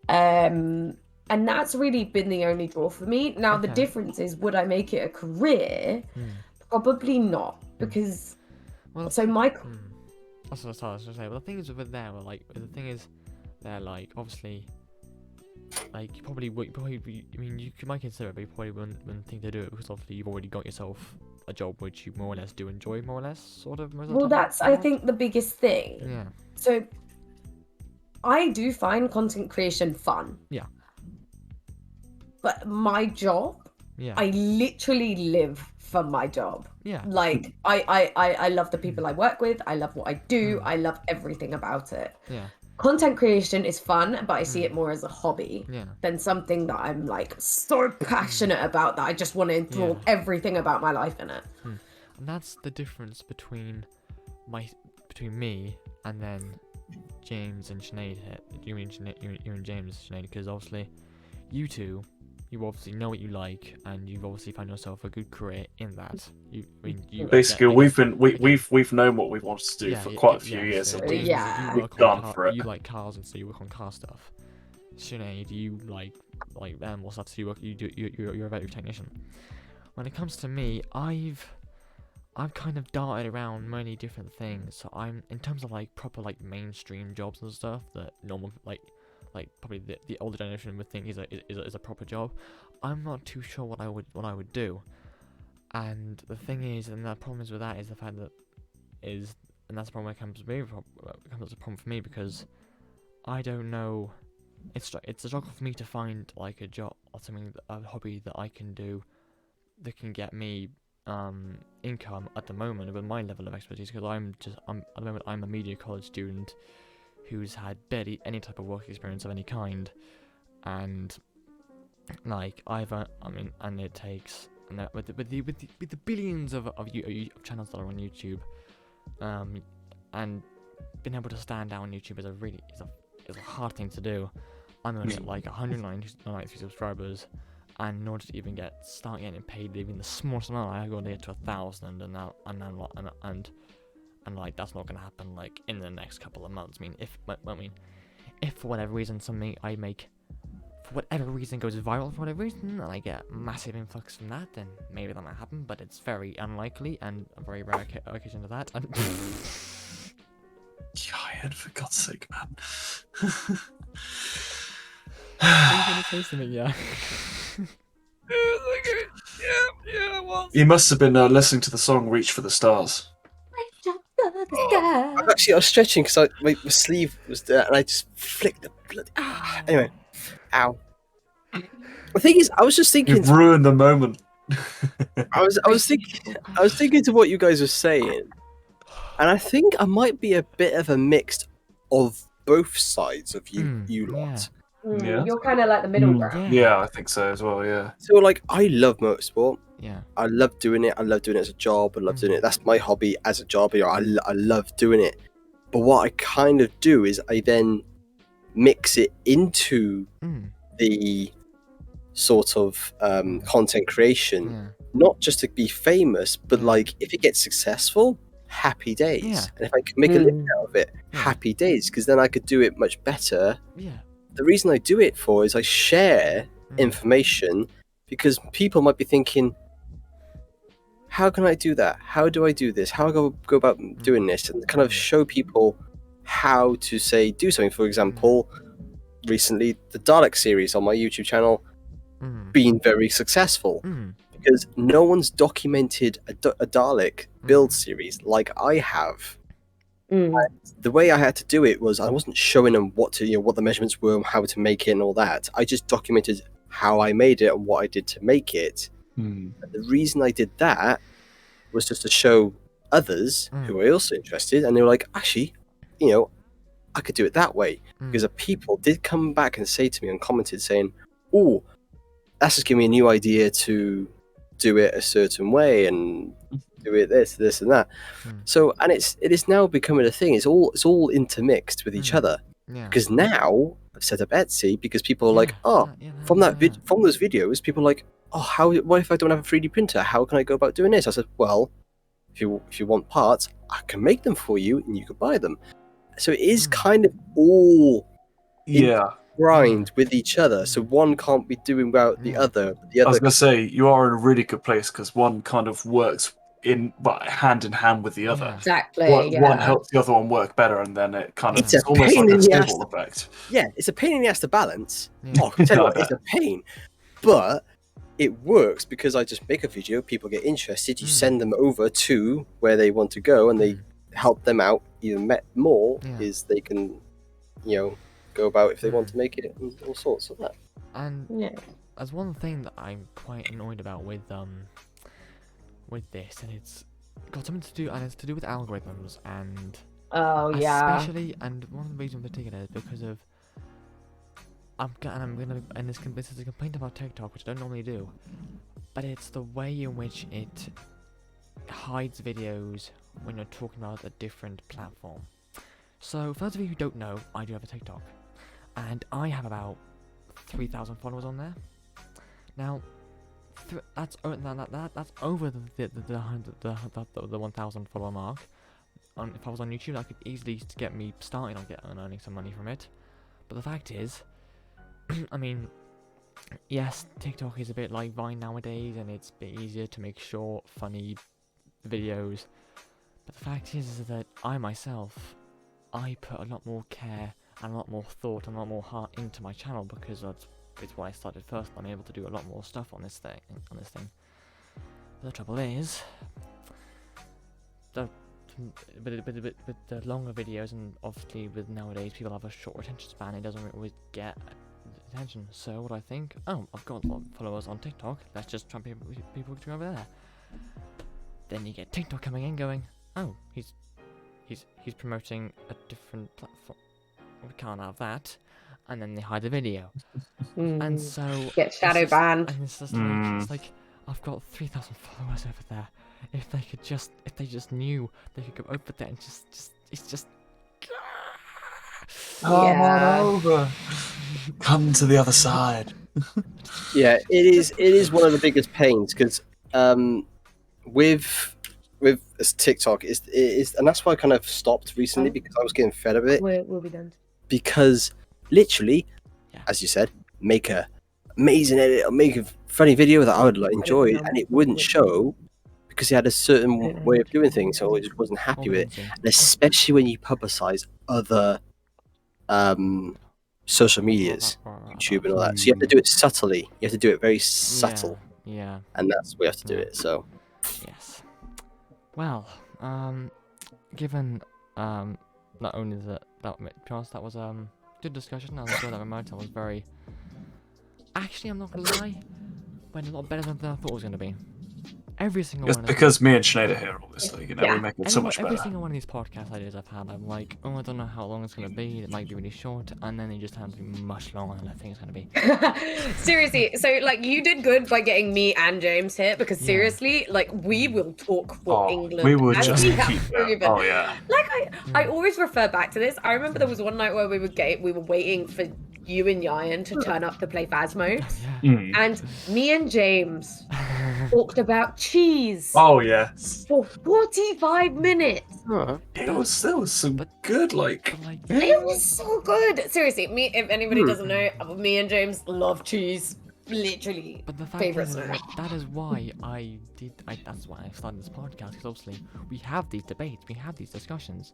And that's really been the only draw for me. Now the Okay. difference is, would I make it a career? Mm. Probably not, because Well, so my that's what I was gonna say. But the thing is with there, well, like the thing is, they're like obviously, like you probably would. I mean, you might consider it, but you probably wouldn't think to do it because obviously you've already got yourself a job which you more or less do enjoy, more or less, sort of. Most of the well, time. that's I think the biggest thing. Yeah. So I do find content creation fun. Yeah. But my job, Yeah. I literally live for my job. Yeah. Like I love the people I work with. I love what I do. Mm. I love everything about it. Yeah. Content creation is fun, but I see it more as a hobby Yeah. than something that I'm like so passionate about that I just want to enthrall everything about my life in it. And that's the difference between me and then James and Sinead here. You and James, Sinead, because obviously you two, you obviously know what you like, and you've obviously found yourself a good career in that. Basically, we've known what we wanted to do for quite a few years. So And James, Yeah. you we've work gone on for it. You like cars, and so you work on car stuff. Sinead, you like animal stuff, so you're a veterinary technician. When it comes to me, I've kind of darted around many different things. So I'm, in terms of like proper like mainstream jobs and stuff that normal like probably the older generation would think is a proper job. I'm not too sure what I would do. And the thing is, and the problem is with that is the fact that and that's the problem that comes as a problem for me, because I don't know. It's a struggle for me to find like a job or something, a hobby that I can do that can get me income at the moment with my level of expertise, because at the moment I'm a media college student who's had barely any type of work experience of any kind, and like and it takes, and that, with the billions of channels that are on YouTube, and being able to stand out on YouTube is a hard thing to do. I'm only at like 193 subscribers, and in order to even start getting paid even the smallest amount, I got to get to 1,000, and like that's not gonna happen like in the next couple of months. If for whatever reason something I make for whatever reason goes viral for whatever reason, and I get massive influx from that, then maybe that might happen, but it's very unlikely and a very rare occasion of that. And Ieuan, for God's sake, man. are you gonna say something? Yeah. Yeah, well. You must have been listening to the song "Reach for the Stars." I was stretching because my sleeve was there, and I just flicked the blood. Anyway, ow. The thing is, I was just thinking. You've ruined the moment. I was thinking to what you guys were saying, and I think I might be a bit of a mix of both sides of you lot. Yeah. You're kind of like the middle ground. Yeah, I think so as well. Yeah. So like, I love motorsport. Yeah. I love doing it. I love doing it as a job. I love doing it. That's my hobby as a job. I love doing it. But what I kind of do is I then mix it into the sort of content creation, not just to be famous, but like if it gets successful, happy days. And if I can make a living out of it, happy days, because then I could do it much better. Yeah. The reason I do it for is I share information, because people might be thinking, how can I do that? How do I do this? How do I go about doing this? And kind of show people how to do something. For example, recently the Dalek series on my YouTube channel been very successful because no one's documented a Dalek build series like I have. The way I had to do it was I wasn't showing them what the measurements were, and how to make it, and all that. I just documented how I made it and what I did to make it. And the reason I did that was just to show others who were also interested, and they were like, actually, I could do it that way. Because people did come back and say to me and commented saying, oh, that's just giving me a new idea to do it a certain way and do it this and that. So, and it is now becoming a thing. It's all intermixed with each other. Because now I've set up Etsy because people are like, from those videos, people are like, what if I don't have a 3D printer? How can I go about doing this? I said, well, if you want parts, I can make them for you and you can buy them. So it is kind of all grind with each other. So one can't be doing without the other. I was going to say, you are in a really good place because one kind of works hand in hand with the other. Exactly. One helps the other one work better, and then it kind of it's almost like a snowball effect. Yeah, it's a pain in the ass to balance. Oh, I tell you what, it's a pain. But it works because I just make a video, people get interested, you send them over to where they want to go, and they help them out even more, is they can, go about if they want to make it and all sorts of that. And as one thing that I'm quite annoyed about with this, and it's got something to do, and it's to do with algorithms, and especially, and one of the reasons in particular is because of this is a complaint about TikTok, which I don't normally do, but it's the way in which it hides videos when you're talking about a different platform. So, for those of you who don't know, I do have a TikTok, and I have about 3,000 followers on there. Now, that's over the 1,000 follower mark. If I was on YouTube, that could easily get me started on earning some money from it. But the fact is, I mean, yes, TikTok is a bit like Vine nowadays, and it's a bit easier to make short, funny videos. But the fact is that I myself, I put a lot more care and a lot more thought and a lot more heart into my channel because it's what I started first. I'm able to do a lot more stuff on this thing. But the trouble is, the longer videos, and obviously with nowadays people have a short attention span, it doesn't always get attention. So what do I think? Oh, I've got a lot of followers on TikTok. Let's just try people to go over there. Then you get TikTok coming in, going, oh, he's promoting a different platform. We can't have that. And then they hide the video. And so get shadow banned. And it's just like I've got 3,000 followers over there. If they just knew, they could go over there and it's just. Come on over. Come to the other side. Yeah, it is one of the biggest pains because with TikTok is and that's why I kind of stopped recently because I was getting fed of it. We'll be done. Because literally, as you said, make a amazing edit or make a funny video that I would enjoy, and it wouldn't show because he had a certain way of doing things, so I just wasn't happy with it. And especially when you publicize other social medias, YouTube and all that, so you have to do it subtly. You have to do it very subtle. Yeah. And that's the way you have to do it. So. Yes. Well, given not only that was good discussion, I enjoyed that remote. I was very. Actually, I'm not gonna lie, went a lot better than I thought it was gonna be. Every single It's one. Because me and Sinead are here, obviously. We make it so much better. Every single one of these podcast ideas I've had, I'm like, oh, I don't know how long it's gonna be. It might be really short, and then it just turns to be much longer than I think it's gonna be. Seriously, so you did good by getting me and James here because seriously, we will talk for England. We will just keep proven. Oh yeah. I always refer back to this. I remember there was one night where we were waiting for you and Ieuan to turn up to play Phasmode, and me and James talked about cheese. Oh yes. For 45 minutes. It was some good It was so good. Seriously, if anybody doesn't know, me and James love cheese. Literally. But the fact favorite is snack. that is why that's why I started this podcast, because obviously we have these debates, we have these discussions.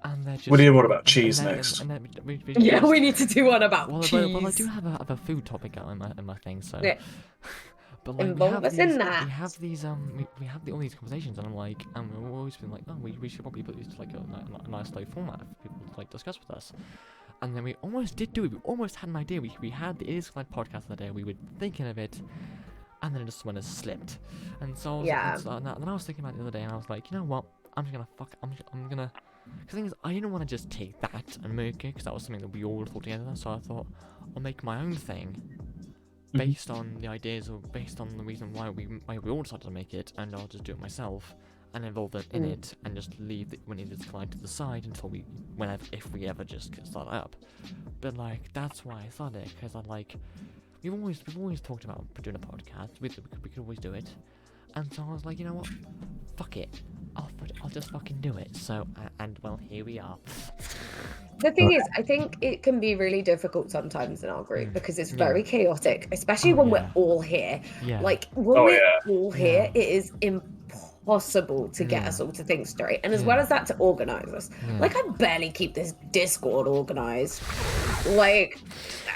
And they're just, what do you want about cheese next? We need to do one about cheese. Well, I do have a food topic in my thing, so. Yeah. But like, Involve us in that. We have these we have all these conversations, and I'm like, we've always been like, oh, we should probably put these to like a nice slow format for people to like discuss with us. And then we almost did do it. We almost had an idea. We had the It Is Glad podcast the other day. We were thinking of it, and then it just went and slipped. And so I was, Yeah. then I was thinking about it the other day, and I was like, you know what? I'm gonna. Because the thing is, I didn't want to just take that and make it, because that was something that we all thought together. So I thought, I'll make my own thing, based on the ideas or based on the reason why we all decided to make it, and I'll just do it myself and involve it in it, and just leave it when it is glide to the side until if we ever just start up. But like, that's why I thought it, because I'm like, we've always talked about doing a podcast. We could always do it, and so I was like, you know what, fuck it, I'll just fucking do it. So and well, here we are. The thing is, I think it can be really difficult sometimes in our group because it's very chaotic, especially when we're all here. Yeah. Like, when we're all here, it is impossible to get us all to think straight. And as well as that, to organise us. Like, I barely keep this Discord organised. Like,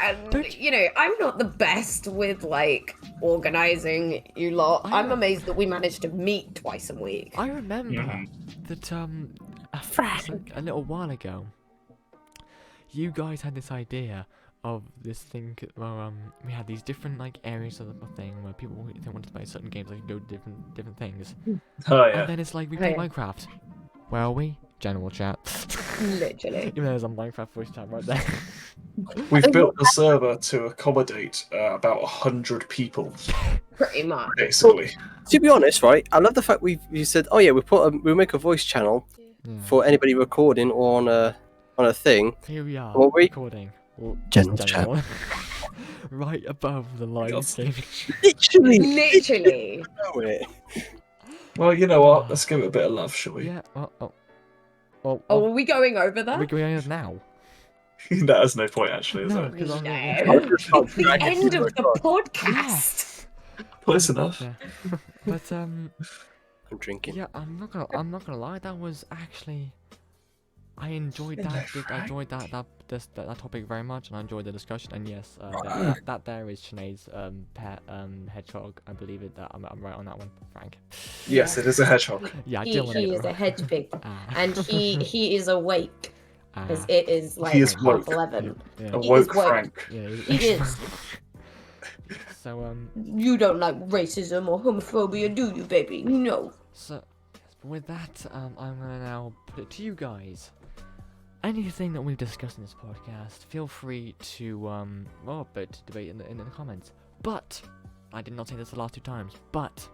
and, you know, I'm not the best with, like, organising you lot. I'm amazed that we managed to meet twice a week. I remember that, a little while ago, you guys had this idea of this thing where we had these different like areas of the thing where people if they wanted to play certain games, they could go to different things. Oh yeah. And then it's like we play Minecraft. Where are we? General chat. Literally. Even though there's a Minecraft voice chat right there. We've built the server to accommodate about 100 people, Pretty much. basically. To be honest, right, I love the fact you said, oh yeah, we'll make a voice channel for anybody recording or on a thing. Here we are recording. General. Right above the live stream. Literally. Well, you know what? Let's give it a bit of love, shall we? Yeah. Oh, are we going over that? We're going over now. That has no point, actually, is No, it? because It's the end of the podcast. Close enough. Yeah. But I'm drinking. yeah, I'm not gonna lie. That was actually, I enjoyed that. I enjoyed that topic very much, and I enjoyed the discussion. And yes, that there is Sinead's pet hedgehog. I believe it. I'm right on that one, Frank. Yes, it is a hedgehog. Yeah, He is a hedge pig, and he is awake because it is like He is half woke. 11. Yeah. A He woke is woke. Frank. Yeah, He is. So You don't like racism or homophobia, do you, baby? No. So with that, I'm gonna now put it to you guys. Anything that we've discussed in this podcast, feel free to debate in the comments. But I did not say this the last two times. But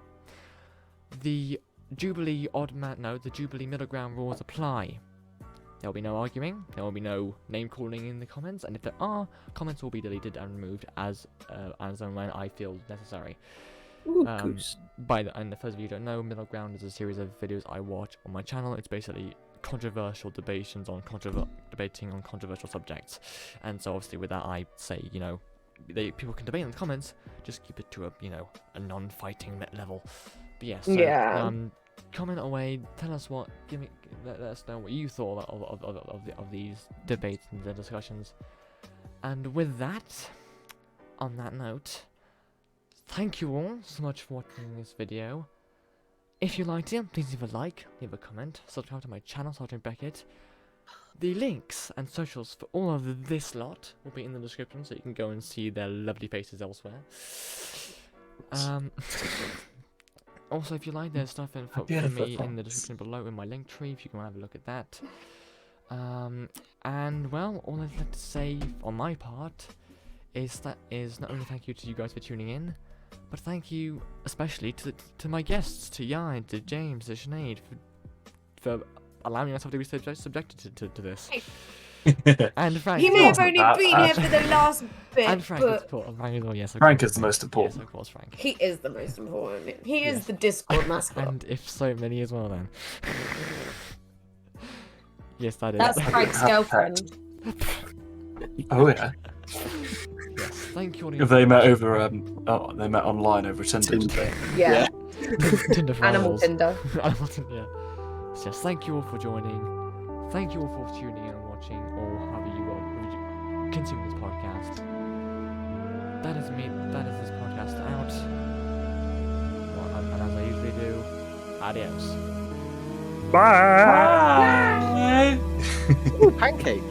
the Jubilee the Jubilee middle ground rules apply. There will be no arguing. There will be no name calling in the comments, and if there are, comments will be deleted and removed as and when I feel necessary. And for those of you who don't know, Middle Ground is a series of videos I watch on my channel. It's basically controversial debating on controversial subjects, and so obviously with that I say, you know, people can debate in the comments, just keep it to a non-fighting level. But yes, comment away, tell us let us know what you thought of these debates and the discussions. And with that, on that note, thank you all so much for watching this video. If you liked it, please leave a like, leave a comment, subscribe to my channel, Sergeant Beckett. The links and socials for all of this lot will be in the description, so you can go and see their lovely faces elsewhere. Also, if you like, there's stuff for me in the description below in my link tree, if you can have a look at that. And well, all I'd like to say on my part is not only thank you to you guys for tuning in, but thank you especially to my guests, to Ieuan, to James, to Sinead, for allowing myself to be subjected to this. And Frank. He may have only been here for the last bit. And Frank, but Frank is the most important. Yes, of course, Frank. he is the most important. He is the Discord mascot. And if so, many as well then. Yes, that is. That's Frank's girlfriend. Oh yeah. Yes, thank you all. If they met over they met online over Tinder. Yeah. Tinder for Animal animals. Tinder. Animal Tinder, yeah. So yes, thank you all for joining. Thank you all for tuning in and watching, or however you consume this podcast. That is me. That is this podcast out. Adios. Bye. Ooh, pancake.